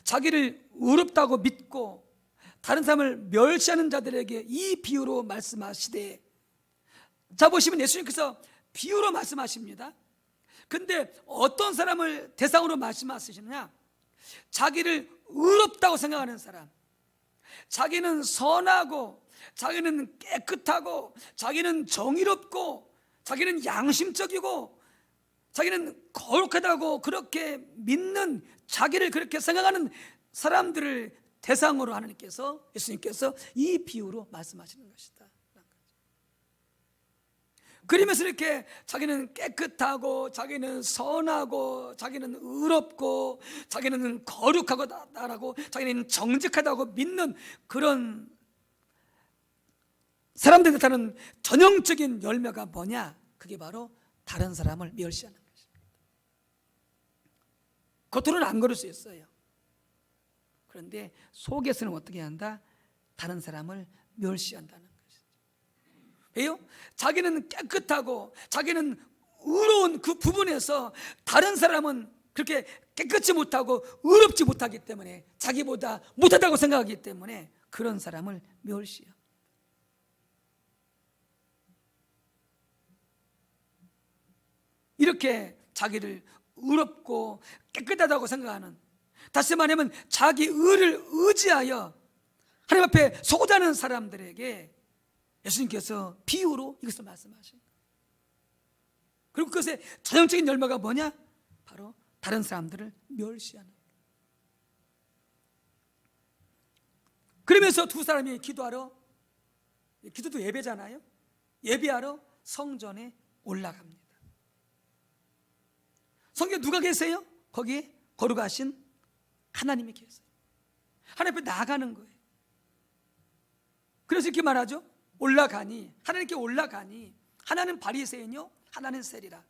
자기를 의롭다고 믿고 다른 사람을 멸시하는 자들에게 이 비유로 말씀하시되, 자 보시면 예수님께서 비유로 말씀하십니다. 근데 어떤 사람을 대상으로 말씀하시느냐? 자기를 의롭다고 생각하는 사람, 자기는 선하고 자기는 깨끗하고 자기는 정의롭고 자기는 양심적이고 자기는 거룩하다고 그렇게 믿는, 자기를 그렇게 생각하는 사람들을 대상으로 하나님께서, 예수님께서 이 비유로 말씀하시는 것이다. 그러면서 이렇게 자기는 깨끗하고 자기는 선하고 자기는 의롭고 자기는 거룩하고 나라고 자기는 정직하다고 믿는 그런 사람들이 나타나는 전형적인 열매가 뭐냐? 그게 바로 다른 사람을 멸시하는 것입니다. 겉으로는 안 그럴 수 있어요. 그런데 속에서는 어떻게 한다? 다른 사람을 멸시한다는 것이죠. 왜요? 자기는 깨끗하고 자기는 의로운 그 부분에서 다른 사람은 그렇게 깨끗지 못하고 의롭지 못하기 때문에, 자기보다 못하다고 생각하기 때문에 그런 사람을 멸시해요. 이렇게 자기를 의롭고 깨끗하다고 생각하는, 다시 말하면 자기 의를 의지하여 하나님 앞에 서고자 하는 사람들에게 예수님께서 비유로 이것을 말씀하신 거예요. 그리고 그것의 전형적인 열매가 뭐냐? 바로 다른 사람들을 멸시하는 거예요. 그러면서 두 사람이 기도하러, 기도도 예배잖아요. 예배하러 성전에 올라갑니다. 성경에 누가 계세요? 거기에 거룩하신 하나님이 계세요. 하나님 앞에 나가는 거예요. 그래서 이렇게 말하죠. 올라가니, 하나님께 올라가니, 하나는 바리새인이요 하나는 세리라.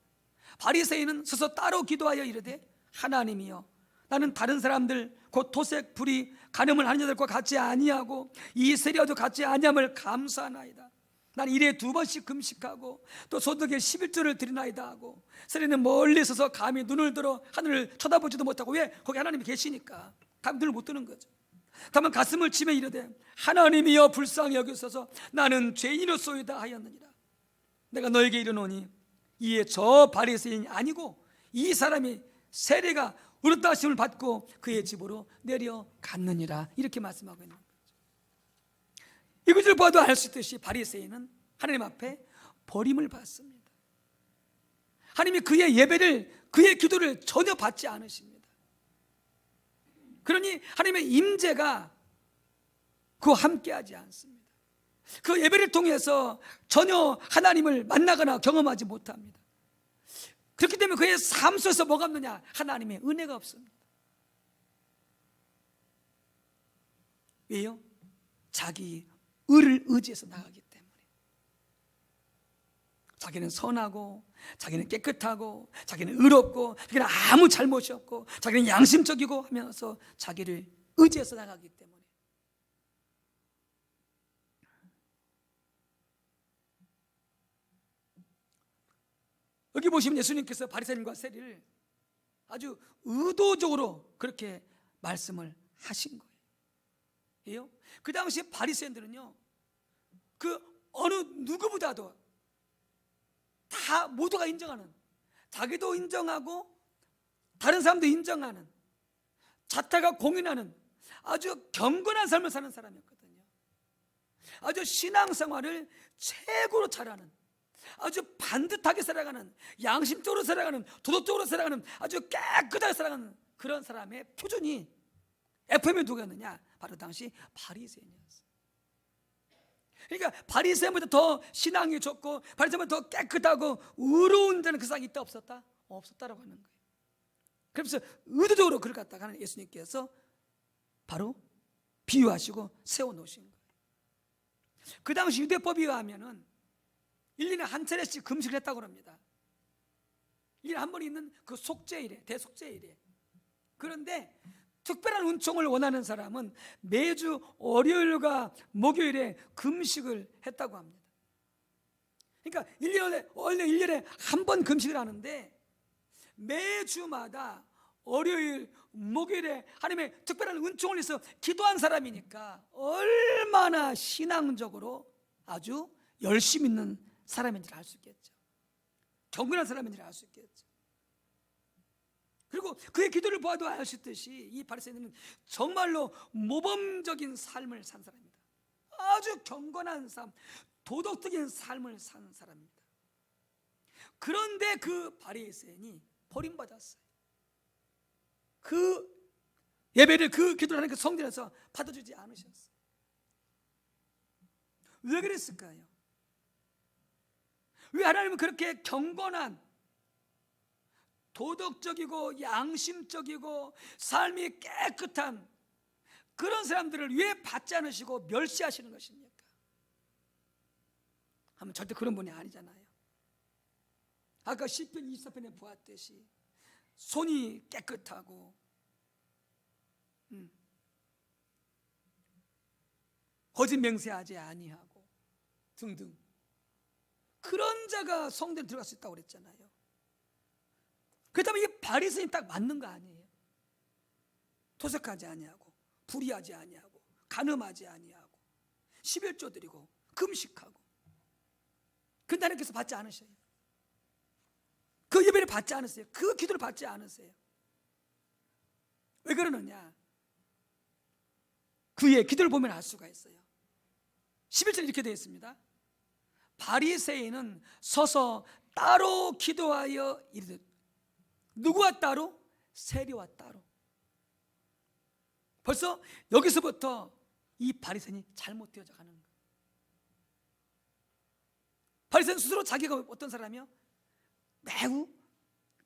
바리새인은 서서 따로 기도하여 이르되 하나님이여, 나는 다른 사람들 곧 토색 불이 간음을 하는 자들과 같이 아니하고 이 세리와도 같이 아니함을 감사하나이다. 나는 일에 2번씩 금식하고 또 소득의 11조를 드리나이다 하고, 세리는 멀리 서서 감히 눈을 들어 하늘을 쳐다보지도 못하고, 왜? 거기 하나님이 계시니까 감히 눈을 못 뜨는 거죠. 다만 가슴을 치며 이르되 하나님이여 불쌍히 여기소서, 나는 죄인이로소이다 하였느니라. 내가 너에게 이르노니 이에 저 바리새인이 아니고 이 사람이 세리가 울었다 하심을 받고 그의 집으로 내려갔느니라. 이렇게 말씀하고 있는 거죠. 이것을 봐도 알 수 있듯이 바리새인은 하나님 앞에 버림을 받습니다. 하나님이 그의 예배를, 그의 기도를 전혀 받지 않으십니다. 그러니 하나님의 임재가 그와 함께하지 않습니다. 그 예배를 통해서 전혀 하나님을 만나거나 경험하지 못합니다. 그렇기 때문에 그의 삶 속에서 뭐가 없느냐? 하나님의 은혜가 없습니다. 왜요? 자기 의를 의지해서 나가기 때문에. 자기는 선하고, 자기는 깨끗하고, 자기는 의롭고, 자기는 아무 잘못이 없고, 자기는 양심적이고 하면서 자기를 의지해서 나가기 때문에. 여기 보시면 예수님께서 바리새인과 세리를 아주 의도적으로 그렇게 말씀을 하신 거예요. 그 당시 바리새인들은요, 그 어느 누구보다도 다 모두가 인정하는, 자기도 인정하고 다른 사람도 인정하는, 자타가 공인하는 아주 경건한 삶을 사는 사람이었거든요. 아주 신앙생활을 최고로 잘하는, 아주 반듯하게 살아가는, 양심적으로 살아가는, 도덕적으로 살아가는, 아주 깨끗하게 살아가는 그런 사람의 표준이 FM이 누구였느냐? 바로 당시 바리새인이었어요. 그러니까 바리새인보다 더 신앙이 좋고 바리새인보다 더 깨끗하고 의로운 자는 그 사람이 있다 없었다? 없었다라고 하는 거예요. 그래서 의도적으로 그걸 갖다가 하는 예수님께서 바로 비유하시고 세워놓으신 거예요. 그 당시 유대법에 의하면은 1년에 한 차례씩 금식을 했다고 합니다. 1년에 한 번 있는 그 속죄일에, 대속죄일에. 그런데 특별한 은총을 원하는 사람은 매주 월요일과 목요일에 금식을 했다고 합니다. 그러니까 원래 1년에 한 번 금식을 하는데 매주마다 월요일, 목요일에 하나님의 특별한 은총을 위해서 기도한 사람이니까 얼마나 신앙적으로 아주 열심히 있는 사람인지를 알 수 있겠죠. 경건한 사람인지를 알 수 있겠죠. 그리고 그의 기도를 보아도 알 수 있듯이 이 바리새인은 정말로 모범적인 삶을 산 사람입니다. 아주 경건한 삶, 도덕적인 삶을 산 사람입니다. 그런데 그 바리새인이 버림받았어요. 그 예배를, 그 기도를 하는 그 성전에서 받아주지 않으셨어요. 왜 그랬을까요? 왜 하나님은 그렇게 경건한, 도덕적이고 양심적이고 삶이 깨끗한 그런 사람들을 왜 받지 않으시고 멸시하시는 것입니까? 하면 절대 그런 분이 아니잖아요. 아까 시편 24편에 보았듯이 손이 깨끗하고 거짓 맹세하지 아니하고 등등 그런 자가 성전에 들어갈 수 있다고 그랬잖아요. 그렇다면 이 바리새인이 딱 맞는 거 아니에요? 토색하지 아니하고 불의하지 아니하고 간음하지 아니하고 11조 드리고 금식하고. 근데 하나님께서 받지 않으셔요. 그 예배를 받지 않으세요. 그 기도를 받지 않으세요. 왜 그러느냐? 그의 기도를 보면 알 수가 있어요. 11절 이렇게 되어 있습니다. 바리새인은 서서 따로 기도하여 이르되. 누구와 따로? 세리와 따로. 벌써 여기서부터 이 바리새인이 잘못되어져 가는 거예요. 바리새인 스스로 자기가 어떤 사람이요? 매우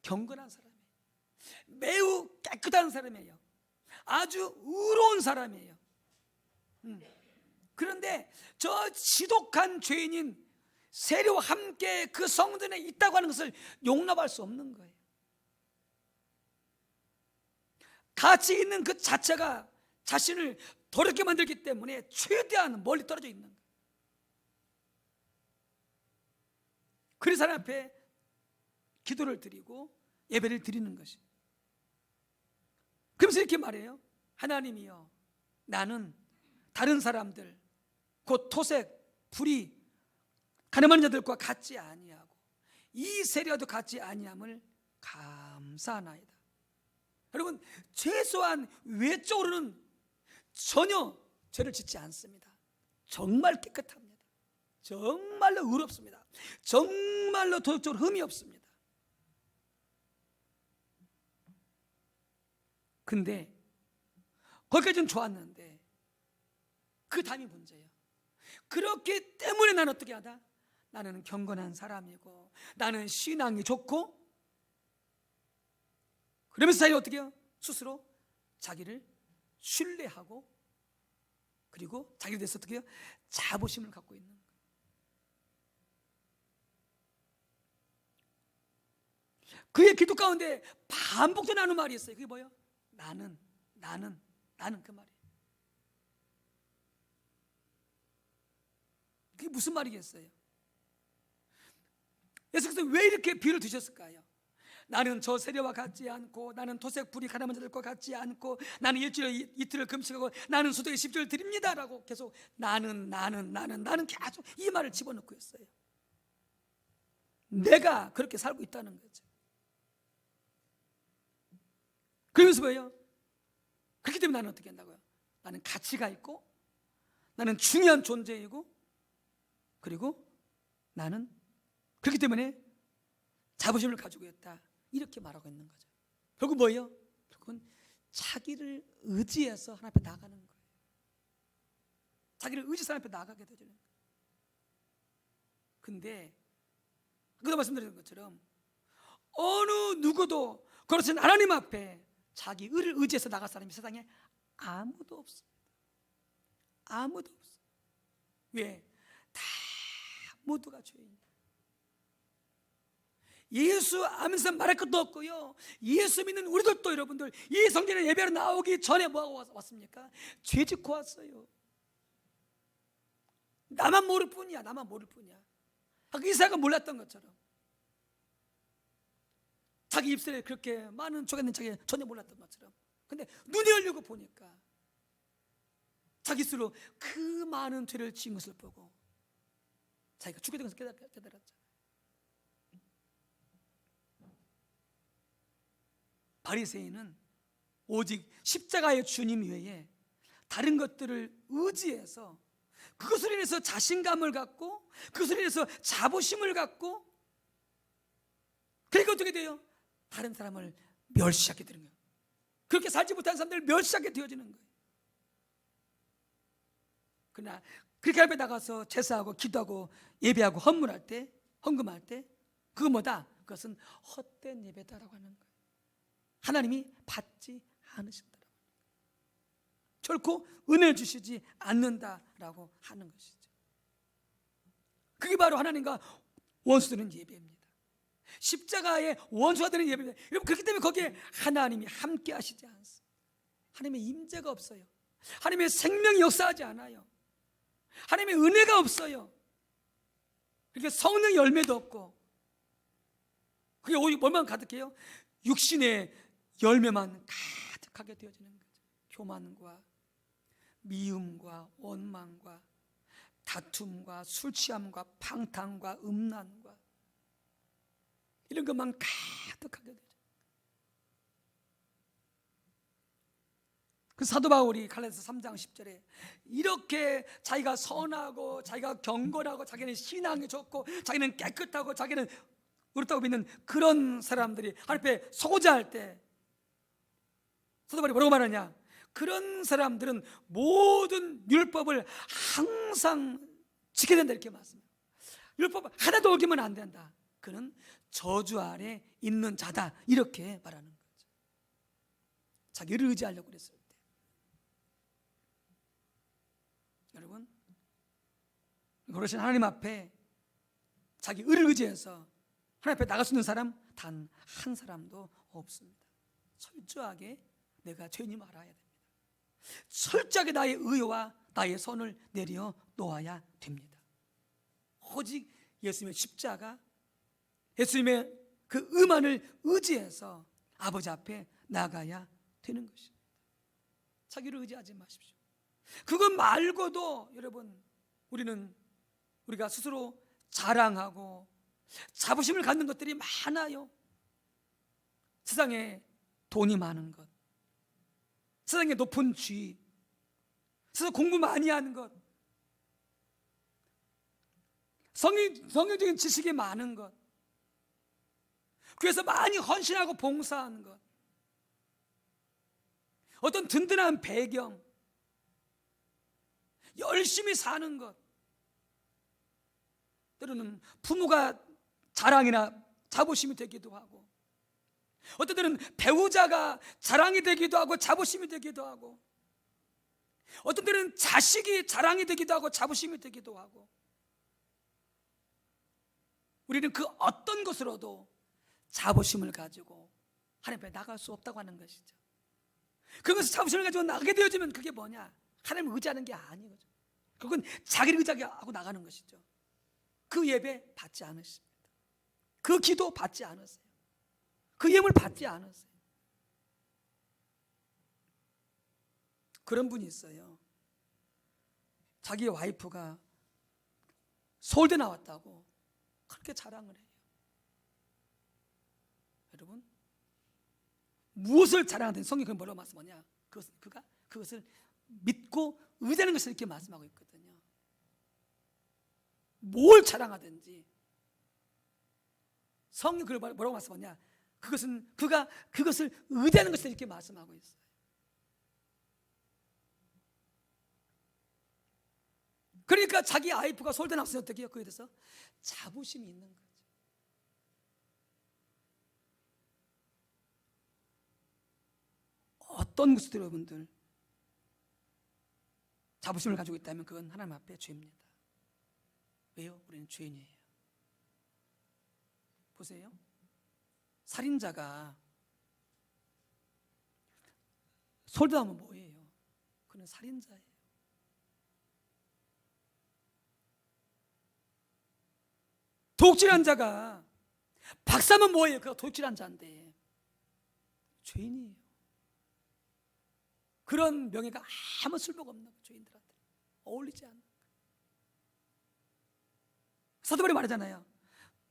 경건한 사람이에요. 매우 깨끗한 사람이에요. 아주 의로운 사람이에요. 그런데 저 지독한 죄인인 세리와 함께 그 성전에 있다고 하는 것을 용납할 수 없는 거예요. 가치 있는 그 자체가 자신을 더럽게 만들기 때문에 최대한 멀리 떨어져 있는 거예요. 그래서 하나님 앞에 기도를 드리고 예배를 드리는 것이. 그러면서 이렇게 말해요. 하나님이여, 나는 다른 사람들, 곧 토색, 불의, 가늠한 자들과 같지 아니하고 이 세례와도 같지 아니함을 감사하나이다. 여러분, 최소한 외적으로는 전혀 죄를 짓지 않습니다. 정말 깨끗합니다. 정말로 의롭습니다. 정말로 도덕적으로 흠이 없습니다. 근데 거기까지는 좋았는데 그 다음이 문제예요. 그렇기 때문에 나는 어떻게 하다? 나는 경건한 사람이고 나는 신앙이 좋고, 그러면서 자기가 어떻게 해요? 스스로 자기를 신뢰하고, 그리고 자기에 대해서 어떻게 해요? 자부심을 갖고 있는 거예요. 그의 기도 가운데 반복적으로 나누는 말이 있어요. 그게 뭐예요? 나는 그 말이에요. 그게 무슨 말이겠어요? 예수께서 왜 이렇게 비유를 드셨을까요? 나는 저 세례와 같지 않고, 나는 토색 불이 가늠한 자들과 같지 않고, 나는 일주일에 이틀을 금식하고, 나는 수도에 10조를 드립니다라고 계속 나는 계속 이 말을 집어넣고 있어요. 내가 그렇게 살고 있다는 거죠. 그러면서 뭐예요? 그렇기 때문에 나는 어떻게 한다고요? 나는 가치가 있고, 나는 중요한 존재이고, 그리고 나는 그렇기 때문에 자부심을 가지고 있다, 이렇게 말하고 있는 거죠. 결국 뭐예요? 결국은 자기를 의지해서 하나님 앞에 나가는 거예요. 자기를 의지해서 하나님 앞에 나가게 되는 거예요. 근데 아까 말씀드린 것처럼 어느 누구도 그렇진 하나님 앞에 자기 의를 의지해서 나갈 사람이 세상에 아무도 없습니다. 아무도 없어요. 왜? 다 모두가 죄인이에요. 예수 아면서 말할 것도 없고요. 예수 믿는 우리들도 여러분들 이 성전에 예배로 나오기 전에 뭐하고 왔습니까? 죄 짓고 왔어요. 나만 모를 뿐이야. 나만 모를 뿐이야. 이사야가 몰랐던 것처럼 자기 입술에 그렇게 많은 죄가 있는 자기 전혀 몰랐던 것처럼. 근데 눈이 열리고 보니까 자기 스스로 그 많은 죄를 지은 것을 보고 자기가 죽게 된 것을 깨달았죠. 바리새인은 오직 십자가의 주님 외에 다른 것들을 의지해서 그것을 인해서 자신감을 갖고 그것을 인해서 자부심을 갖고, 그러니까 어떻게 돼요? 다른 사람을 멸시하게 되는 거예요. 그렇게 살지 못한 사람들을 멸시하게 되어지는 거예요. 그러나 그렇게 앞에 나가서 제사하고 기도하고 예배하고 헌금할 때 그거 뭐다? 그것은 헛된 예배다라고 하는 거예요. 하나님이 받지 않으신다라고, 결코 은혜를 주시지 않는다라고 하는 것이죠. 그게 바로 하나님과 원수되는 예배입니다. 십자가의 원수가 되는 예배입니다. 여러분, 그렇기 때문에 거기에 하나님이 함께 하시지 않습니다. 하나님의 임재가 없어요. 하나님의 생명이 역사하지 않아요. 하나님의 은혜가 없어요. 그렇게 성령 열매도 없고, 그게 오직 뭐만 가득해요? 육신의 열매만 가득하게 되어지는 거죠. 교만과 미움과 원망과 다툼과 술 취함과 방탕과 음란과 이런 것만 가득하게 되죠. 그 사도 바울이 갈라디아서 3장 10절에 이렇게 자기가 선하고 자기가 경건하고 자기는 신앙이 좋고 자기는 깨끗하고 자기는 의롭다고 믿는 그런 사람들이 하나님 앞에 서고자 할 때 사도 바울이 뭐라고 말하냐? 그런 사람들은 모든 율법을 항상 지켜야 된다, 이렇게 말씀해요. 율법 하나도 어기면 안 된다. 그는 저주 아래 있는 자다, 이렇게 말하는 거죠. 자기를 의지하려고 그랬을 때. 여러분, 그러신 하나님 앞에 자기 의를 의지해서 하나님 앞에 나갈 수 있는 사람 단 한 사람도 없습니다. 철저하게 내가 죄인임 알아야 됩니다. 철저하게 나의 의와 나의 선을 내려 놓아야 됩니다. 오직 예수님의 십자가, 예수님의 그 음안을 의지해서 아버지 앞에 나가야 되는 것입니다. 자기를 의지하지 마십시오. 그것 말고도 여러분, 우리가 스스로 자랑하고 자부심을 갖는 것들이 많아요. 세상에 돈이 많은 것, 세상에 높은 지위, 세상에 공부 많이 하는 것, 성경적인 지식이 많은 것, 그래서 많이 헌신하고 봉사하는 것, 어떤 든든한 배경, 열심히 사는 것, 때로는 부모가 자랑이나 자부심이 되기도 하고, 어떤 때는 배우자가 자랑이 되기도 하고 자부심이 되기도 하고, 어떤 때는 자식이 자랑이 되기도 하고 자부심이 되기도 하고, 우리는 그 어떤 것으로도 자부심을 가지고 하나님 앞에 나갈 수 없다고 하는 것이죠. 그것을 자부심을 가지고 나가게 되어지면 그게 뭐냐? 하나님을 의지하는 게 아니거든요. 그건 자기를 의지하고 나가는 것이죠. 그 예배 받지 않으십니다. 그 기도 받지 않으세요. 그 예물 받지 않으세요. 그런 분이 있어요. 자기 와이프가 서울대 나왔다고 그렇게 자랑을 해요. 여러분, 무엇을 자랑하든 성경이 뭐라고 말씀하냐? 그가 그것을 믿고 의지하는 것을 이렇게 말씀하고 있거든요. 뭘 자랑하든지 성경이 그걸 뭐라고 말씀하냐? 그가 그것을 의지하는 것을 이렇게 말씀하고 있어요. 그러니까 자기 와이프가 서울대 나왔을 때 어떻게 해요? 그에 대해서 자부심이 있는 거죠. 어떤 것도 여러분들 자부심을 가지고 있다면 그건 하나님 앞에 죄입니다. 왜요? 우리는 죄인이에요. 보세요. 살인자가 서울대 나오면 뭐예요? 그는 살인자예요. 도둑질한 자가 박사면 뭐예요? 그가 도둑질한 자인데 죄인이에요. 그런 명예가 아무 쓸모가 없는 거예요. 죄인들한테 어울리지 않는 거예요. 사도 바울이 말하잖아요.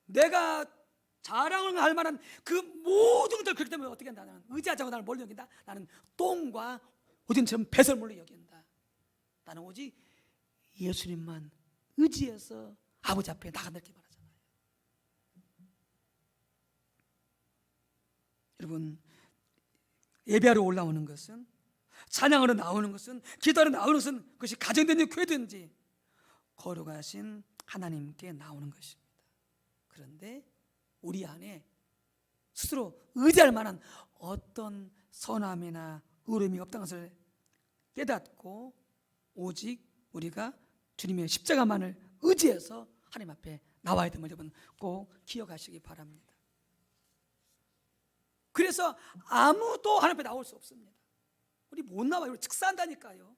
내가 자랑을 할 만한 그 모든 것들 그렇기 때문에 어떻게 한다? 나는 의지하자고 나를 멀리 여긴다. 나는 똥과 오딘처럼 배설물로 여긴다. 나는 오직 예수님만 의지해서 아버지 앞에 나간다 이렇게 말하잖아요. 여러분, 예배하러 올라오는 것은, 찬양하러 나오는 것은, 기도하러 나오는 것은, 그것이 가정든지 교회든지 거룩하신 하나님께 나오는 것입니다. 그런데 우리 안에 스스로 의지할 만한 어떤 선함이나 의로움이 없다는 것을 깨닫고 오직 우리가 주님의 십자가만을 의지해서 하나님 앞에 나와야 됨을 여러분 꼭 기억하시기 바랍니다. 그래서 아무도 하나님 앞에 나올 수 없습니다. 우리 못 나와요. 우리 즉사한다니까요.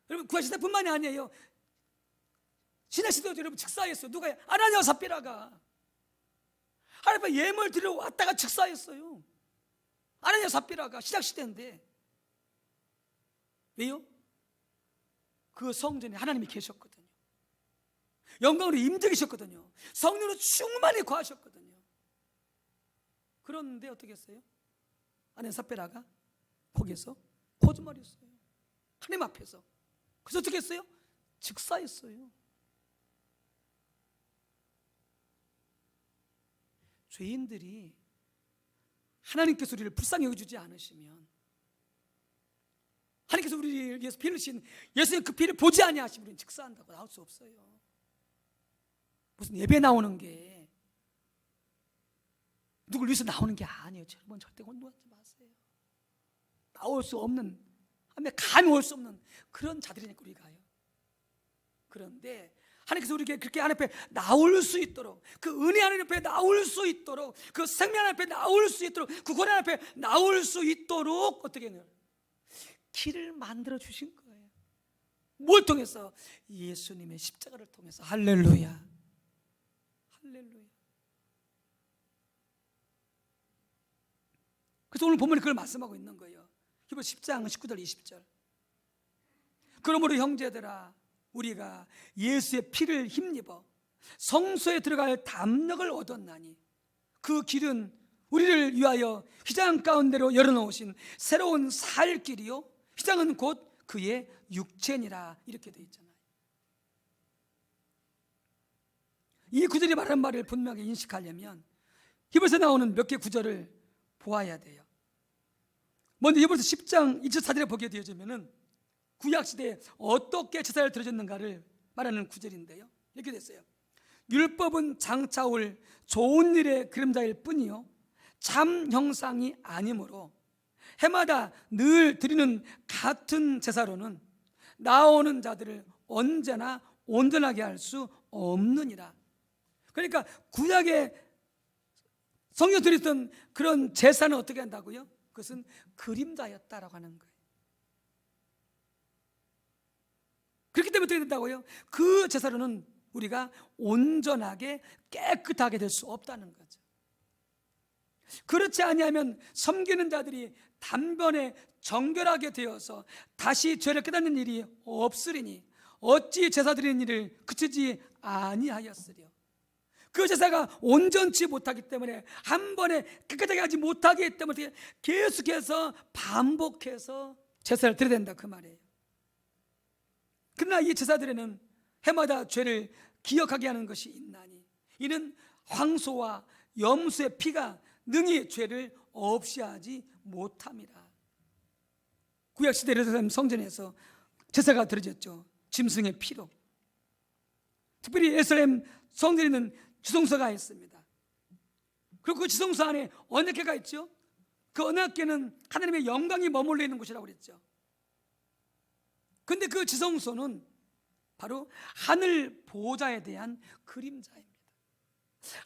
여러분, 구하시대 뿐만이 아니에요. 신의 시대도 여러분 즉사했어요. 누가? 아나니아와 삽비라가 하나님 앞에 예물 드리러 왔다가 즉사했어요. 아나니아와 삽비라가 시작 시대인데. 왜요? 그 성전에 하나님이 계셨거든요. 영광으로 임재계셨거든요. 성령으로 충만히 거하셨거든요. 그런데 어떻게 했어요? 아나니아 삽비라가 거기에서 거짓말했어요. 하나님 앞에서. 그래서 어떻게 했어요? 즉사했어요. 죄인들이 하나님께서 우리를 불쌍히 여겨주지 않으시면, 하나님께서 우리를 위해서 피를 흘리신 예수님 그 피를 보지 아니하시면 우리는 즉사한다고 나올 수 없어요. 무슨 예배 나오는 게 누굴 위해서 나오는 게 아니에요. 여러분 절대 혼동하지 마세요. 나올 수 없는, 감히 올 수 없는 그런 자들이니까 우리 가요. 그런데 하나님께서 우리에게 그렇게 하나님 앞에 나올 수 있도록, 그 은혜 하나님 앞에 나올 수 있도록, 그 생명 하나님 앞에 나올 수 있도록, 그 고난 하나님 앞에 나올 수 있도록 어떻게 해요? 길을 만들어 주신 거예요. 뭘 통해서? 예수님의 십자가를 통해서. 할렐루야, 할렐루야. 그래서 오늘 본문에 그걸 말씀하고 있는 거예요. 히브리서 10장 19절 20절. 그러므로 형제들아, 우리가 예수의 피를 힘입어 성소에 들어갈 담력을 얻었나니 그 길은 우리를 위하여 휘장 가운데로 열어놓으신 새로운 살 길이요, 휘장은 곧 그의 육체니라. 이렇게 되어 있잖아요. 이 구절이 말하는 말을 분명히 인식하려면 히브리서에 나오는 몇 개 구절을 보아야 돼요. 먼저 히브리서 10장 24절에 보게 되어지면은 구약시대에 어떻게 제사를 드려졌는가를 말하는 구절인데요, 이렇게 됐어요. 율법은 장차 올 좋은 일의 그림자일 뿐이요 참 형상이 아니므로 해마다 늘 드리는 같은 제사로는 나오는 자들을 언제나 온전하게 할 수 없느니라. 그러니까 구약의 성경 드렸던 그런 제사는 어떻게 한다고요? 그것은 그림자였다라고 하는 거예요. 그렇기 때문에 어떻게 된다고요? 그 제사로는 우리가 온전하게 깨끗하게 될 수 없다는 거죠. 그렇지 아니하면 섬기는 자들이 단번에 정결하게 되어서 다시 죄를 깨닫는 일이 없으리니 어찌 제사 드리는 일을 그치지 아니하였으리요. 그 제사가 온전치 못하기 때문에, 한 번에 깨끗하게 하지 못하기 때문에 계속해서 반복해서 제사를 드려야 된다, 그 말이에요. 그러나 이 제사들에는 해마다 죄를 기억하게 하는 것이 있나니 이는 황소와 염소의 피가 능히 죄를 없이 하지 못함이라. 구약시대 예루살렘 성전에서 제사가 드려졌죠, 짐승의 피로. 특별히 예루살렘 성전에는 지성소가 있습니다. 그리고 그 지성소 안에 언약궤가 있죠. 그 언약궤는 하나님의 영광이 머물러 있는 곳이라고 그랬죠. 근데 그 지성소는 바로 하늘 보좌에 대한 그림자입니다.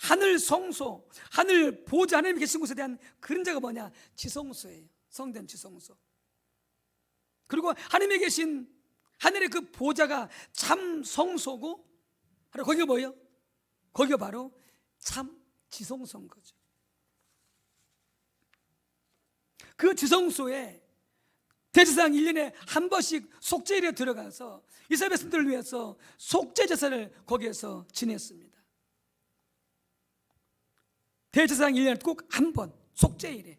하늘 성소, 하늘 보좌, 하나님이 계신 곳에 대한 그림자가 뭐냐? 지성소예요. 성전 지성소. 그리고 하나님이 계신 하늘의 그 보좌가 참 성소고, 바로 거기가 뭐예요? 거기가 바로 참 지성소인 거죠. 그 지성소에 대제사장 1년에 한 번씩 속죄일에 들어가서 이스라엘 백성들을 위해서 속죄 제사를 거기에서 지냈습니다. 대제사장 1년에 꼭 한 번 속죄일에.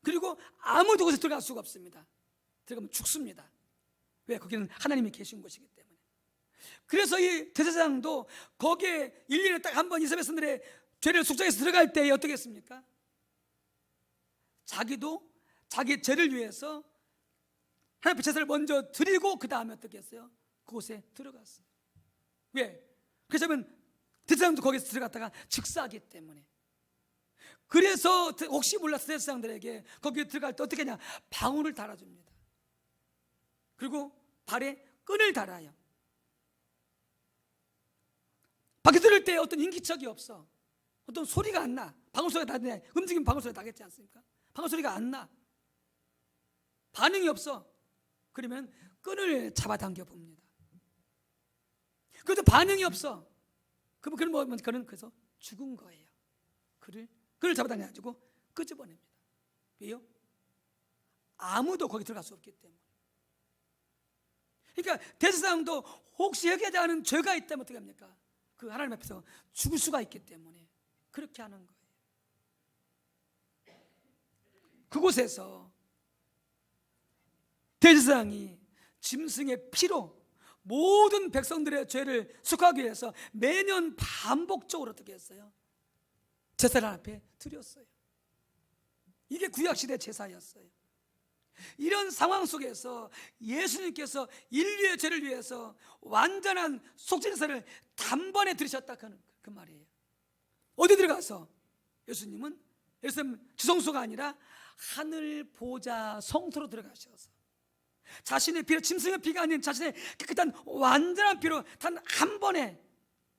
그리고 아무도 그곳에 들어갈 수가 없습니다. 들어가면 죽습니다. 왜? 거기는 하나님이 계신 곳이기 때문에. 그래서 이 대제사장도 거기에 1년에 딱 한 번 이스라엘 백성들의 죄를 속죄해서 들어갈 때 어떻게 했습니까? 자기도 자기 죄를 위해서 하나님 앞에 제사를 먼저 드리고 그 다음에 어떻게 했어요? 그곳에 들어갔어요. 왜? 그렇다면 대제사장도 거기서 들어갔다가 즉사하기 때문에. 그래서 혹시 몰라서 대제사장들에게 거기에 들어갈 때 어떻게 하냐? 방울을 달아줍니다. 그리고 발에 끈을 달아요. 밖에 들을 때 어떤 인기척이 없어. 어떤 소리가 안 나. 방울 소리가 나는데 움직이면 방울 소리가 나겠지 않습니까? 방울 소리가 안 나. 반응이 없어. 그러면 끈을 잡아당겨 봅니다. 그래도 반응이 없어. 그러면 그는 그래서 죽은 거예요. 끈을 잡아당겨가지고 끄집어냅니다. 왜요? 아무도 거기 들어갈 수 없기 때문에. 그러니까 대제사장도 혹시 회개하지 않은 죄가 있다면 어떻게 합니까? 그 하나님 앞에서 죽을 수가 있기 때문에 그렇게 하는 거예요. 그곳에서 대제사장이 짐승의 피로 모든 백성들의 죄를 속하기 위해서 매년 반복적으로 어떻게 했어요? 제사를 앞에 드렸어요. 이게 구약시대 제사였어요. 이런 상황 속에서 예수님께서 인류의 죄를 위해서 완전한 속죄제사를 단번에 드리셨다, 그 말이에요. 어디 들어가서? 예수님은 예루살렘 지성소가 아니라 하늘 보좌 성소로 들어가셔서 자신의 피로, 짐승의 피가 아닌 자신의 깨끗한 완전한 피로 단 한 번에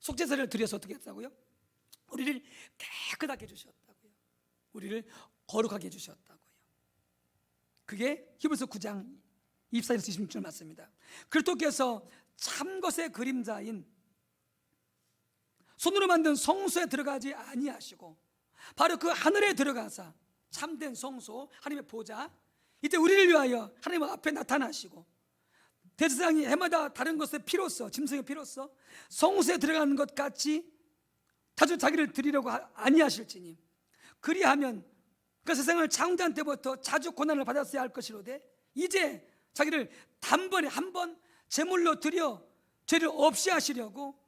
속죄제를 드려서 어떻게 했다고요? 우리를 깨끗하게 해주셨다고요. 우리를 거룩하게 해주셨다고요. 그게 히브리서 9장 24절에서 26절 맞습니다. 그리스도께서 참것의 그림자인 손으로 만든 성소에 들어가지 아니하시고 바로 그 하늘에 들어가사 참된 성소, 하나님의 보좌, 이때 우리를 위하여 하나님 앞에 나타나시고 대제사장이 해마다 다른 것의 피로써, 짐승의 피로써 성소에 들어가는 것 같이 자주 자기를 드리려고 아니하실지니 그리하면 그 세상을 창조한 때부터 자주 고난을 받았어야 할 것이로되 이제 자기를 단번에 한 번 제물로 드려 죄를 없이 하시려고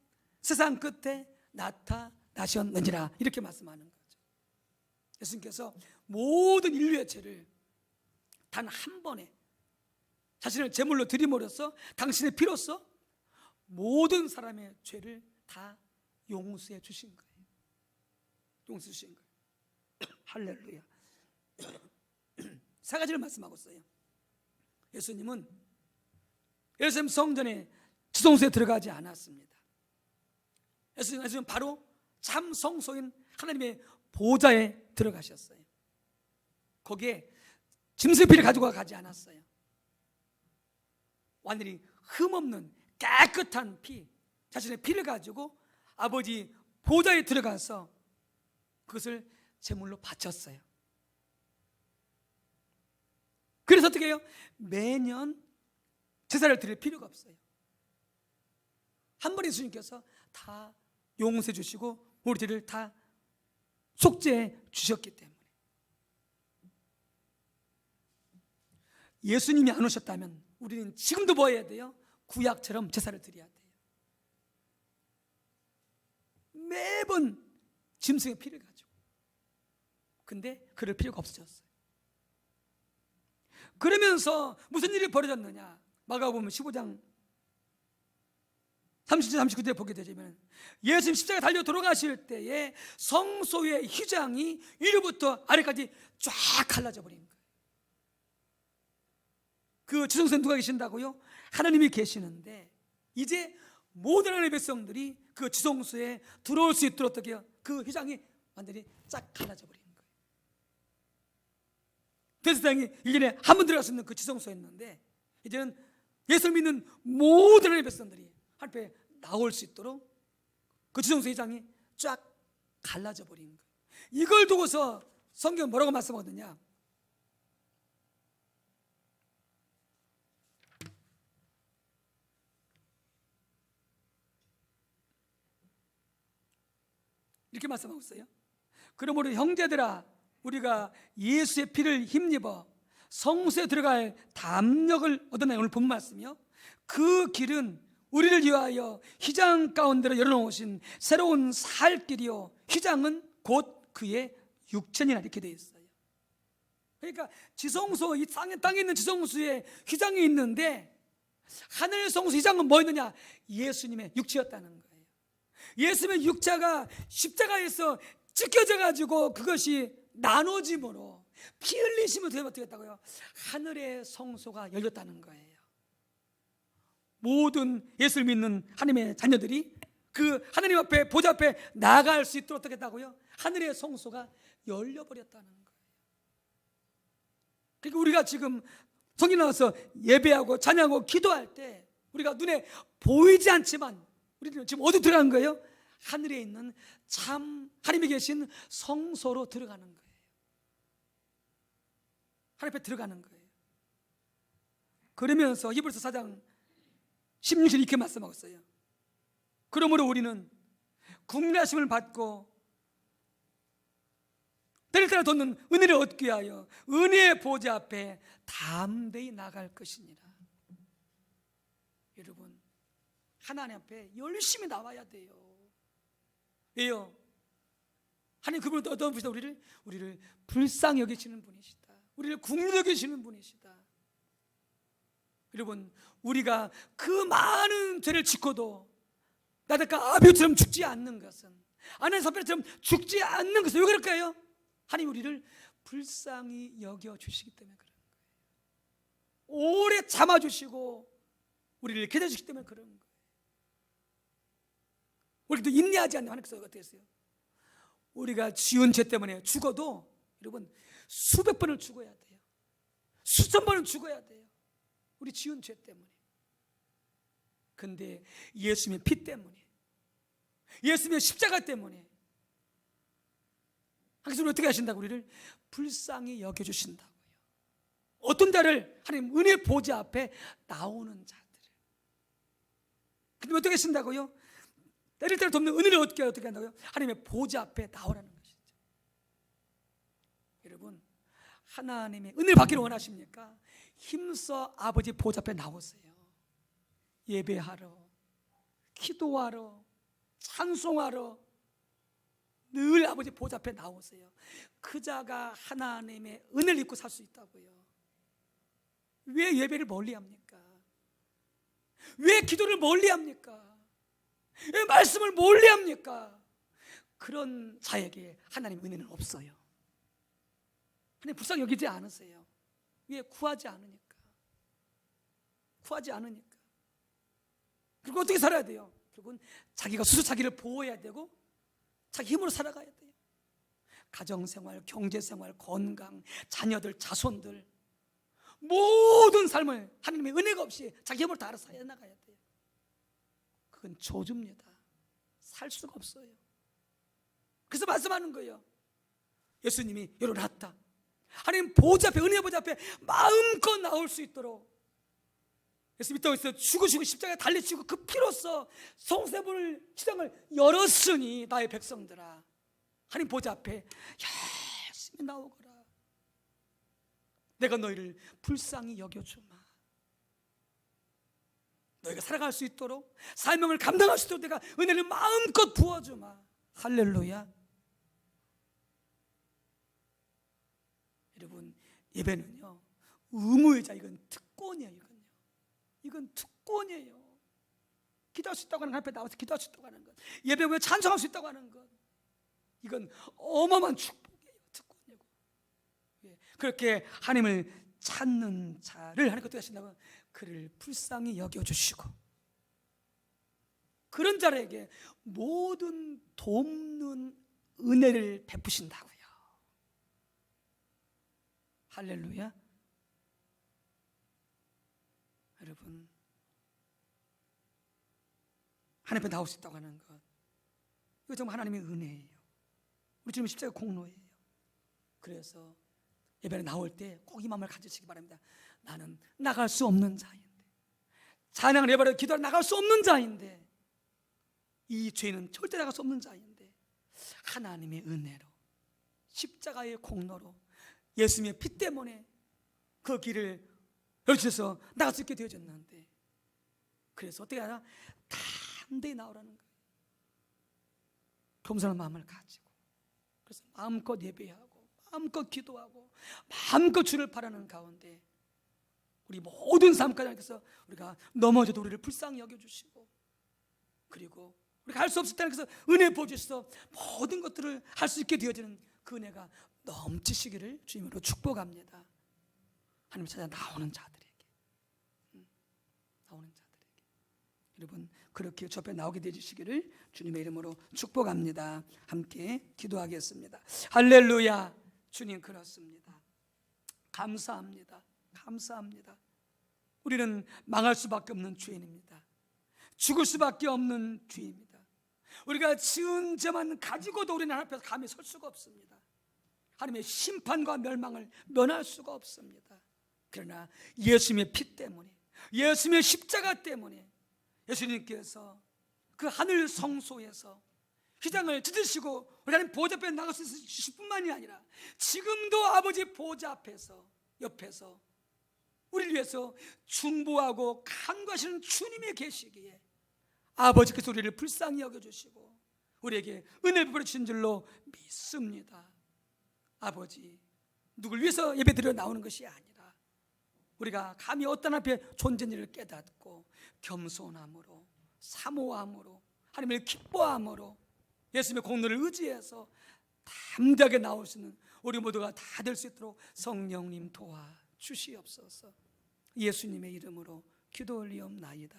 세상 끝에 나타나셨느니라, 이렇게 말씀하는 거죠. 예수님께서 모든 인류의 죄를 단 한 번에 자신을 제물로 드림으로써 당신의 피로써 모든 사람의 죄를 다 용서해 주신 거예요. 용서해 주신 거예요. 할렐루야. 세 가지를 말씀하고 있어요. 예수님은 예루살렘 성전에 지성소에 들어가지 않았습니다. 예수님은 바로 참 성소인 하나님의 보좌에 들어가셨어요. 거기에 짐승의 피를 가지고 가지 않았어요. 완전히 흠없는 깨끗한 피, 자신의 피를 가지고 아버지 보좌에 들어가서 그것을 제물로 바쳤어요. 그래서 어떻게 해요? 매년 제사를 드릴 필요가 없어요. 한 번에 예수님께서 다 용서해 주시고 우리들을 다 속죄해 주셨기 때문에. 예수님이 안 오셨다면 우리는 지금도 뭐 해야 돼요? 구약처럼 제사를 드려야 돼요. 매번 짐승의 피를 가지고. 근데 그럴 필요가 없어졌어요. 그러면서 무슨 일이 벌어졌느냐? 마가복음 15장 37, 39절에 보게 되면 예수님 십자가에 달려 돌아가실 때에 성소의 휘장이 위로부터 아래까지 쫙 갈라져 버린 거예요. 그 지성소에 누가 계신다고요? 하나님이 계시는데 이제 모든 하나님의 백성들이 그 지성소에 들어올 수 있도록 어떻게 해요? 그 휘장이 완전히 쫙 갈라져 버린 거예요. 대제사장이 1년에 한 번 들어갈 수 있는 그 지성소였는데 이제는 예수를 믿는 모든 하나님의 백성들이 하나님 앞에 나올 수 있도록 그 지성소 휘장이 쫙 갈라져 버린 거예요. 이걸 두고서 성경은 뭐라고 말씀하거든요? 이렇게 말씀하고 있어요. 그러므로 형제들아, 우리가 예수의 피를 힘입어 성소에 들어갈 담력을 얻었나요? 오늘 본 말씀이요. 그 길은 우리를 위하여 휘장 가운데로 열어놓으신 새로운 살 길이요, 휘장은 곧 그의 육체니라, 이렇게 되어 있어요. 그러니까 지성소, 이 땅에 있는 지성소에 휘장이 있는데 하늘 성소 휘장은 뭐 있느냐? 예수님의 육체였다는 거예요. 예수님의 육체가 십자가에서 찢겨져 가지고 그것이 나눠짐으로 피 흘리심을 되면 어떻게 했다고요? 하늘의 성소가 열렸다는 거예요. 모든 예수를 믿는 하나님의 자녀들이 그 하나님 앞에, 보좌 앞에 나아갈 수 있도록 어떻게 했다고요? 하늘의 성소가 열려버렸다는 거예요. 그러니까 우리가 지금 성경 나와서 예배하고 찬양하고 기도할 때 우리가 눈에 보이지 않지만 우리는 지금 어디 들어가는 거예요? 하늘에 있는 참 하나님이 계신 성소로 들어가는 거예요. 하나님 앞에 들어가는 거예요. 그러면서 히브리서 4장 16절 이렇게 말씀하고 있어요. 그러므로 우리는 국민하심을 받고 때를 따라 돋는 은혜를 얻기 위하여 은혜의 보좌 앞에 담대히 나갈 것이니라. 여러분, 하나님 앞에 열심히 나와야 돼요. 왜요? 하나님 그분은 어떤 분이시다? 우리를 불쌍히 여기시는 분이시다. 우리를 국률 여기시는 분이시다. 여러분, 우리가 그 많은 죄를 짓고도 나닷가 아비오처럼 죽지 않는 것은, 아는 사람처럼 죽지 않는 것은 왜 그럴까요? 하나님 우리를 불쌍히 여겨주시기 때문에 그런 거예요. 오래 참아주시고 우리를 기다려주시기 때문에 그런 거예요. 우리도 인내하지 않는 하나님께서 어떻게 했어요? 우리가 지은 죄 때문에 죽어도 여러분 수백 번을 죽어야 돼요. 수천 번을 죽어야 돼요. 우리 지은 죄 때문에. 근데 예수님의 피 때문에, 예수님의 십자가 때문에 하나님께서 어떻게 하신다고? 우리를 불쌍히 여겨주신다고요. 어떤 자를 하나님 은혜 보좌 앞에 나오는 자들을. 근데 어떻게 하신다고요? 때릴 때를 돕는 은혜를 어떻게 한다고요? 하나님의 보좌 앞에 나오라는 것이죠. 여러분, 하나님의 은혜를 받기를 원하십니까? 힘써 아버지 보좌 앞에 나오세요. 예배하러, 기도하러, 찬송하러 늘 아버지 보좌 앞에 나오세요. 그 자가 하나님의 은혜를 입고 살 수 있다고요. 왜 예배를 멀리합니까? 왜 기도를 멀리합니까? 왜 말씀을 멀리합니까? 그런 자에게 하나님의 은혜는 없어요. 하나님 불쌍히 여기지 않으세요. 왜? 구하지 않으니까. 구하지 않으니까. 그리고 어떻게 살아야 돼요? 결국은 자기가 스스로 자기를 보호해야 되고 자기 힘으로 살아가야 돼요. 가정생활, 경제생활, 건강, 자녀들, 자손들 모든 삶을 하나님의 은혜가 없이 자기 힘으로 다 알아서 해나가야 돼요. 그건 저주입니다. 살 수가 없어요. 그래서 말씀하는 거예요. 예수님이 열어놨다. 하나님 보좌 앞에, 은혜 보좌 앞에 마음껏 나올 수 있도록 예수님이 또 있어 죽으시고 십자가에 달리시고 그 피로써 성세문을 시장을 열었으니 나의 백성들아 하나님 보좌 앞에 열심히 나오거라. 내가 너희를 불쌍히 여겨주마. 너희가 살아갈 수 있도록 사명을 감당할 수 있도록 내가 은혜를 마음껏 부어주마. 할렐루야. 여러분, 예배는요 의무이자 이건 특권이에요. 이건 특권이에요. 기도할 수 있다고 하는 것, 앞에 나와서 기도할 수 있다고 하는 것, 예배 후에 찬송할 수 있다고 하는 것, 이건 어마어마한 축복이에요. 특권이고. 그렇게 하나님을 찾는 자를 하나님께서 어떻게 하신다고? 그를 불쌍히 여겨주시고 그런 자에게 모든 돕는 은혜를 베푸신다고요. 할렐루야. 여러분, 하나님 앞에 나올 수 있다고 하는 것, 이거 정말 하나님의 은혜예요. 우리 주님의 십자가 공로예요. 그래서 예배에 나올 때 꼭 이 마음을 가지시기 바랍니다. 나는 나갈 수 없는 자인데, 찬양을 예배로 기도를 나갈 수 없는 자인데, 이 죄는 절대 나갈 수 없는 자인데 하나님의 은혜로 십자가의 공로로 예수님의 피 때문에 그 길을 열주셔서 나갈 수 있게 되어졌는데, 그래서 어떻게 하나? 담대히 나오라는 거예요. 겸손한 마음을 가지고. 그래서 마음껏 예배하고 마음껏 기도하고 마음껏 주를 바라는 가운데 우리 모든 삶까지 하나님께서 우리가 넘어져도 우리를 불쌍히 여겨주시고, 그리고 우리가 할 수 없을 때 하나님께서 은혜 부어주셔서 모든 것들을 할 수 있게 되어지는 그 은혜가 넘치시기를 주님으로 축복합니다. 하나님 찾아 나오는 자들에게, 나오는 자들에게 여러분 그렇게 주 앞에 나오게 되주시기를 주님의 이름으로 축복합니다. 함께 기도하겠습니다. 할렐루야. 주님, 그렇습니다. 감사합니다. 감사합니다. 우리는 망할 수밖에 없는 죄인입니다. 죽을 수밖에 없는 죄입니다. 우리가 지은 죄만 가지고도 우리는 하나님 앞에서 감히 설 수가 없습니다. 하나님의 심판과 멸망을 면할 수가 없습니다. 그러나 예수님의 피 때문에, 예수님의 십자가 때문에 예수님께서 그 하늘 성소에서 휘장을 찢으시고 우리 하나님 보좌 앞에 나갈 수 있으실 뿐만이 아니라 지금도 아버지 보좌 앞에서 옆에서 우리를 위해서 중보하고 간구하시는 주님이 계시기에 아버지께서 우리를 불쌍히 여겨주시고 우리에게 은혜를 베풀어 주신 줄로 믿습니다. 아버지, 누굴 위해서 예배드려 나오는 것이 아니라 우리가 감히 어떤 앞에 존재를 깨닫고 겸손함으로, 사모함으로, 하나님을 기뻐함으로 예수님의 공로를 의지해서 담대하게 나올 수 있는 우리 모두가 다 될 수 있도록 성령님 도와 주시옵소서. 예수님의 이름으로 기도 올리옵나이다.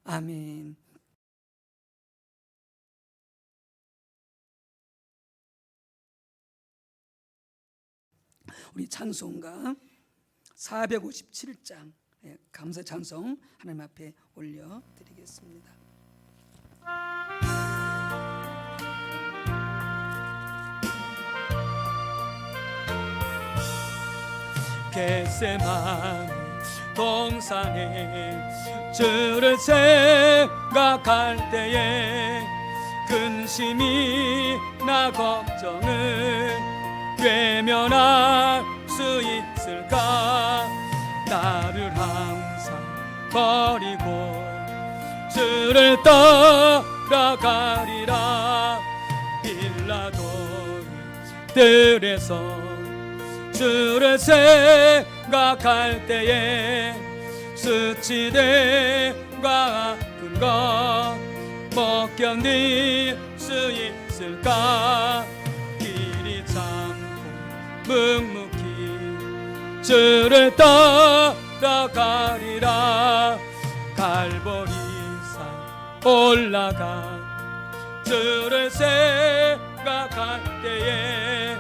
아멘. 우리 찬송가 457장 감사 찬송 하나님 앞에 올려드리겠습니다. 겟세마네 동산에 주를 생각할 때에 근심이 나 걱정을 외면할 수 있을까? 나를 항상 버리고 주를 따라가리라. 빌라도의 뜰에서 주를 생각할 때에 수치됨과 아픈 것 못 견딜 수 있을까? 길이 참고 묵묵히 주를 따라가리라. 갈보리산 올라가 주를 생각할 때에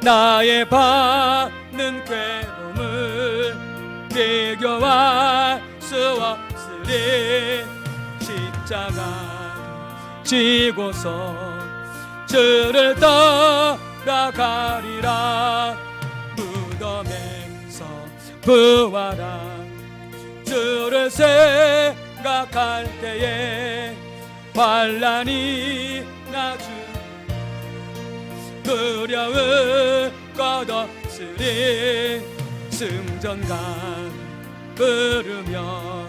나의 받는 괴로움을 비교할 수 없으리. 십자가 지고서 주를 따라가리라. 무덤에서 부활한 주를 생각할 때에 환난이 나주 두려울 것 없으리. 승전간 부르며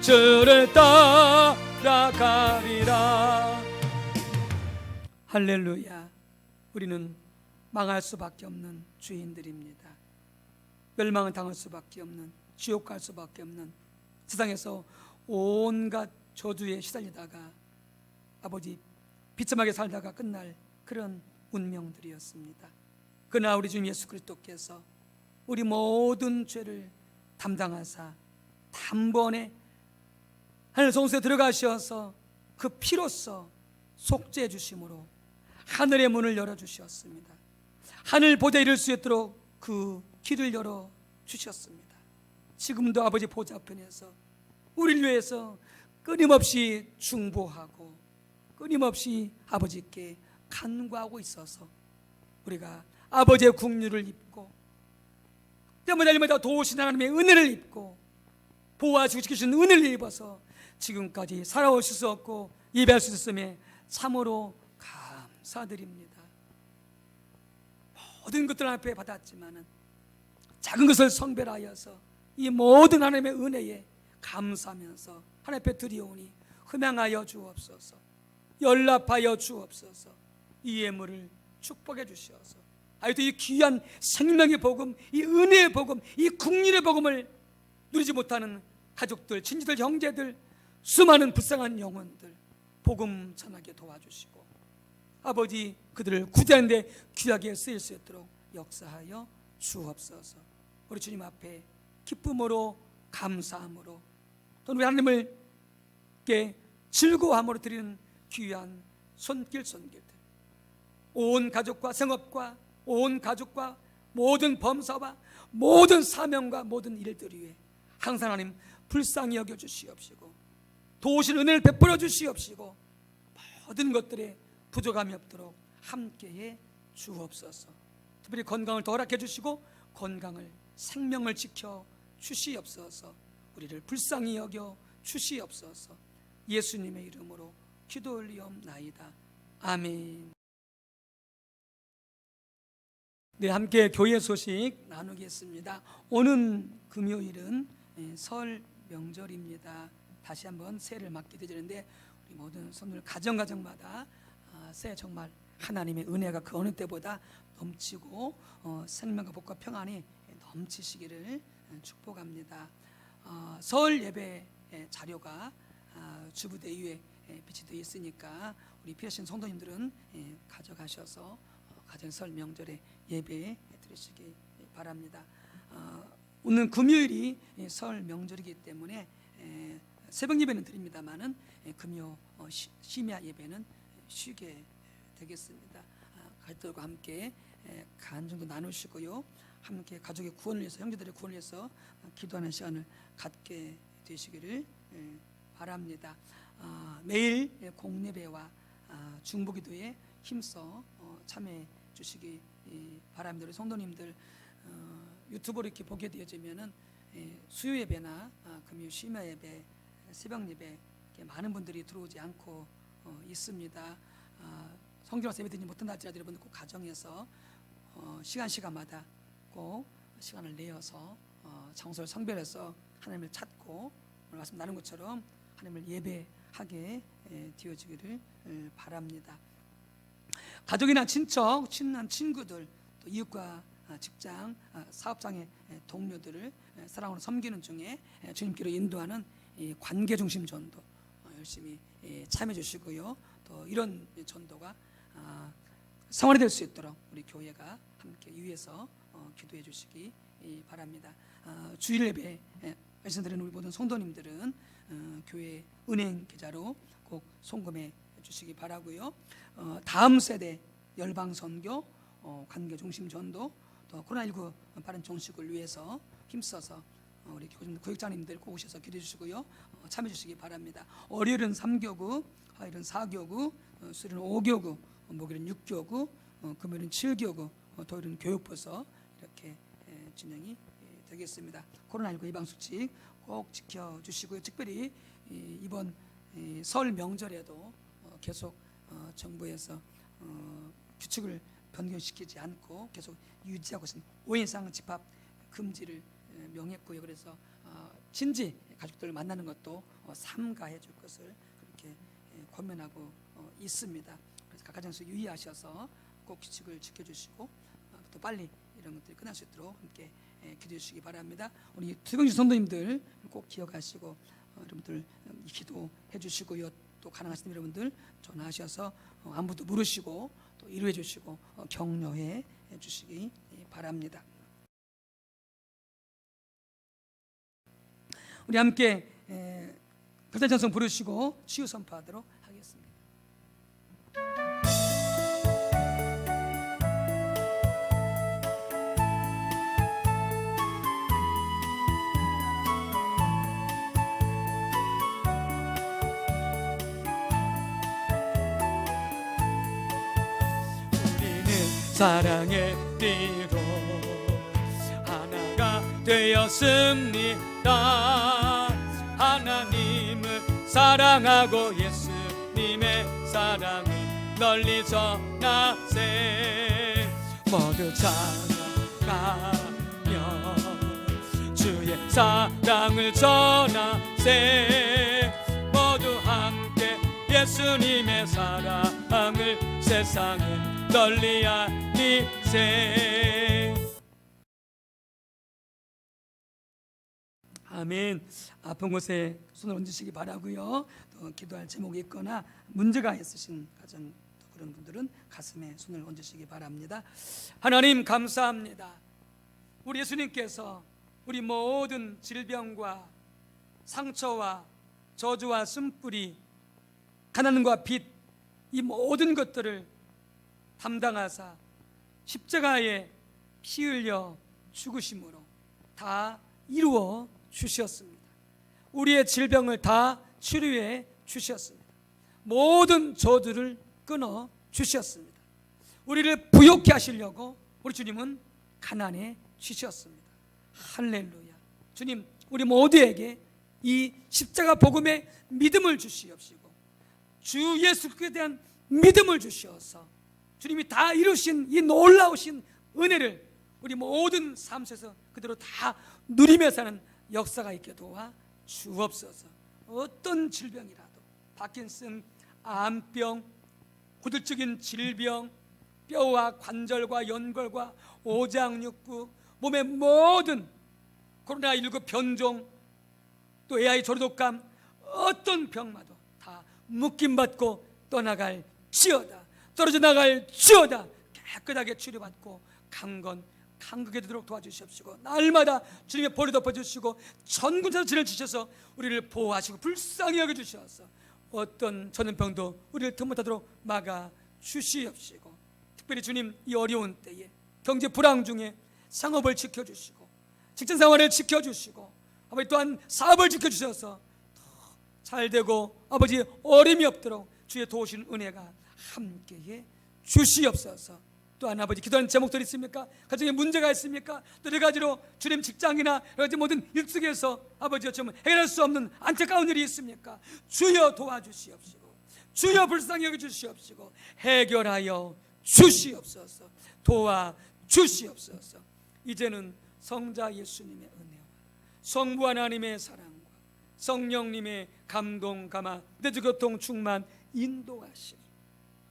주를 따라가리라. 할렐루야. 우리는 망할 수밖에 없는 주인들입니다. 멸망을 당할 수밖에 없는, 지옥 갈 수밖에 없는, 세상에서 온갖 저주에 시달리다가 아버지 비참하게 살다가 끝날 그런 운명들이었습니다. 그러나 우리 주 예수 그리스도께서 우리 모든 죄를 담당하사 단번에 하늘 성소에 들어가셔서 그 피로써 속죄해 주심으로 하늘의 문을 열어주셨습니다. 하늘 보좌에 이를 수 있도록 그 길을 열어주셨습니다. 지금도 아버지 보좌 편에서 우리를 위해서 끊임없이 중보하고 끊임없이 아버지께 간구하고 있어서 우리가 아버지의 국류를 입고 때마다 날마다 도우신 하나님의 은혜를 입고 보호하시고 지키시는 은혜를 입어서 지금까지 살아오실 수 없고 예배할 수 있음에 참으로 감사드립니다. 모든 것들 앞에 받았지만은 작은 것을 성별하여서 이 모든 하나님의 은혜에 감사하면서 하나님 앞에 드리오니 흠양하여 주옵소서. 연락하여 주옵소서. 이 예물을 축복해 주시옵소서. 아직도 이 귀한 생명의 복음, 이 은혜의 복음, 이 국률의 복음을 누리지 못하는 가족들, 친지들, 형제들, 수많은 불쌍한 영혼들 복음 전하게 도와주시고 아버지 그들을 구제하는 데 귀하게 쓰일 수 있도록 역사하여 주옵소서. 우리 주님 앞에 기쁨으로 감사함으로 또 우리 하나님을 즐거워함으로 드리는 귀한 손길들, 온 가족과 생업과 온 가족과 모든 범사와 모든 사명과 모든 일들 위해 항상 하나님 불쌍히 여겨 주시옵시고 도우신 은혜를 베풀어 주시옵시고 모든 것들에 부족함이 없도록 함께해 주옵소서. 특별히 건강을 더 허락해 주시고 건강을 생명을 지켜 주시옵소서. 우리를 불쌍히 여겨 주시옵소서. 예수님의 이름으로 기도 올리옵나이다. 아멘. 네, 함께 교회 소식 나누겠습니다. 오는 금요일은 설 명절입니다. 다시 한번 새해를 맞게 되는데 우리 모든 성도들 가정마다 새해 정말 하나님의 은혜가 그 어느 때보다 넘치고 생명과 복과 평안이 넘치시기를 축복합니다. 설 예배 자료가 주부대 위에 비치 되어 있으니까 우리 필요하신 성도님들은 가져가셔서 가정 설 명절에 예배 드리시기 바랍니다. 오늘 금요일이 설 명절이기 때문에 새벽 예배는 드립니다만은 금요 심야 예배는 쉬게 되겠습니다. 가족들과 함께 간증도 나누시고요, 함께 가족의 구원을 위해서, 형제들의 구원을 위해서 기도하는 시간을 갖게 되시기를 바랍니다. 매일 공예배와 중보기도에 힘써 참여해 주시기 바랍니다. 우리 성도님들 유튜브로 이렇게 보게 되어지면은 수요 예배나 금요 심야 예배, 새벽 예배 많은 분들이 들어오지 않고 있습니다. 성경에서 예배 드리지 못한다 할지라도 여러분 꼭 가정에서 시간마다 꼭 시간을 내어서 장소를 성별해서 하나님을 찾고 오늘 말씀 나눈 것처럼 하나님을 예배하게 되어지기를 바랍니다. 가족이나 친척, 친한 친구들, 또 이웃과 직장, 사업장의 동료들을 사랑으로 섬기는 중에 주님께로 인도하는 관계 중심 전도 열심히 참여해 주시고요. 또 이런 전도가 생활이 될 수 있도록 우리 교회가 함께 위해서 기도해 주시기 바랍니다. 주일 예배 말씀드리는 우리 모든 성도님들은 교회 은행 계좌로 꼭 송금해 주시기 바라고요. 다음 세대 열방 선교, 관계 중심 전도, 또 코로나19 빠른 종식을 위해서 힘써서 우리 교육장님들 꼭 오셔서 기도해 주시고요, 참여해 주시기 바랍니다. 월요일은 3교구, 화요일은 4교구, 수요일은 5교구, 목요일은 6교구, 금요일은 7교구, 토요일은 교육부서 이렇게 진행이 되겠습니다. 코로나19 예방수칙 꼭 지켜주시고요. 특별히 이번 설 명절에도 계속 정부에서 규칙을 변경시키지 않고 계속 유지하고 있는 5인 이상 집합 금지를 명했고요. 그래서 친지 가족들을 만나는 것도 삼가해 줄 것을 그렇게 권면하고 있습니다. 그래서 각 가정에서 유의하셔서 꼭 규칙을 지켜주시고 또 빨리 이런 것들이 끝날 수 있도록 함께 기도해 주시기 바랍니다. 우리 특영주 성도님들 꼭 기억하시고 여러분들 기도해 주시고요. 또 가능하신 여러분들 전화하셔서 안부도 물으시고 또 위로해 주시고 격려해 주시기 바랍니다. 우리 함께 별단찬송 부르시고 치유 선포하도록 하겠습니다. 사랑의 띠로 하나가 되었습니다. 하나님을 사랑하고 예수님의 사랑을 널리 전하세. 모두 찬양하며 주의 사랑을 전하세. 모두 함께 예수님의 사랑을 세상에 널리 알리세. 아멘. 아픈 곳에 손을 얹으시기 바라고요. 또 기도할 제목이 있거나 문제가 있으신 가정, 또 그런 분들은 가슴에 손을 얹으시기 바랍니다. 하나님 감사합니다. 우리 예수님께서 우리 모든 질병과 상처와 저주와 쓴뿌리, 가난과 빚, 이 모든 것들을 담당하사 십자가에 피 흘려 죽으심으로 다 이루어 주셨습니다. 우리의 질병을 다 치료해 주셨습니다. 모든 저주를 끊어 주셨습니다. 우리를 부욕케 하시려고 우리 주님은 가난해 주셨습니다. 할렐루야. 주님, 우리 모두에게 이 십자가 복음의 믿음을 주시옵시고 주 예수 그리스도에 대한 믿음을 주시어서 주님이 다 이루신 이 놀라우신 은혜를 우리 모든 삶 속에서 그대로 다 누리며 사는 역사가 있게 도와 주옵소서. 어떤 질병이라도, 파킨슨, 암병, 고질적인 질병, 뼈와 관절과 연골과 오장육부, 몸의 모든 코로나19 변종, 또 AI 조류독감, 어떤 병마도 다 묶임받고 떠나갈 지어다. 떨어져 나갈 지어다. 깨끗하게 치료받고 강건 강하게 되도록 도와주시옵시고, 날마다 주님의 보리 덮어주시고 전군자로 진을 주셔서 우리를 보호하시고 불쌍히 여겨주셔서 어떤 전염병도 우리를 틈못하도록 막아 주시옵시고, 특별히 주님 이 어려운 때에 경제 불황 중에 상업을 지켜주시고 직장생활을 지켜주시고 아버지 또한 사업을 지켜주셔서 더 잘되고 아버지 어림이 없도록 주의 도우시는 은혜가 함께해 주시옵소서. 또한 아버지 기도하는 제목들이 있습니까? 가정에 문제가 있습니까? 또 여러 가지로 주님 직장이나 여러 가지 모든 일 속에서 아버지 어쩌면 해결할 수 없는 안타까운 일이 있습니까? 주여 도와주시옵시고 주여 불쌍히 여겨주시옵시고 해결하여 주시옵소서. 도와주시옵소서. 이제는 성자 예수님의 은혜와 성부 하나님의 사랑과 성령님의 감동 감화 내주 교통 충만 인도하심,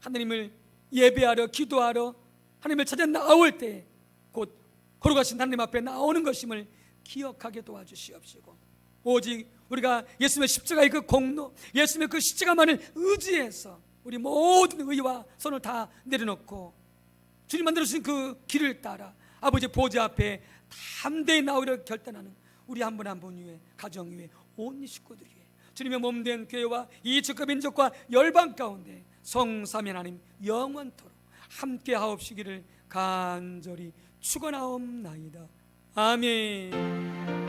하나님을 예배하러 기도하러 하나님을 찾아 나올 때 곧 거룩하신 하나님 앞에 나오는 것임을 기억하게 도와주시옵시고, 오직 우리가 예수님의 십자가의 그 공로, 예수님의 그 십자가만을 의지해서 우리 모든 의와 손을 다 내려놓고 주님 만들어주신 그 길을 따라 아버지 보좌 앞에 담대히 나오려 결단하는 우리 한 분 한 분 위에, 가정 위에, 온 식구들 위에 주님의 몸된 교회와 이 지역 민족과 열방 가운데 성삼위 하나님 영원토록 함께 하옵시기를 간절히 축원하옵나이다. 아멘.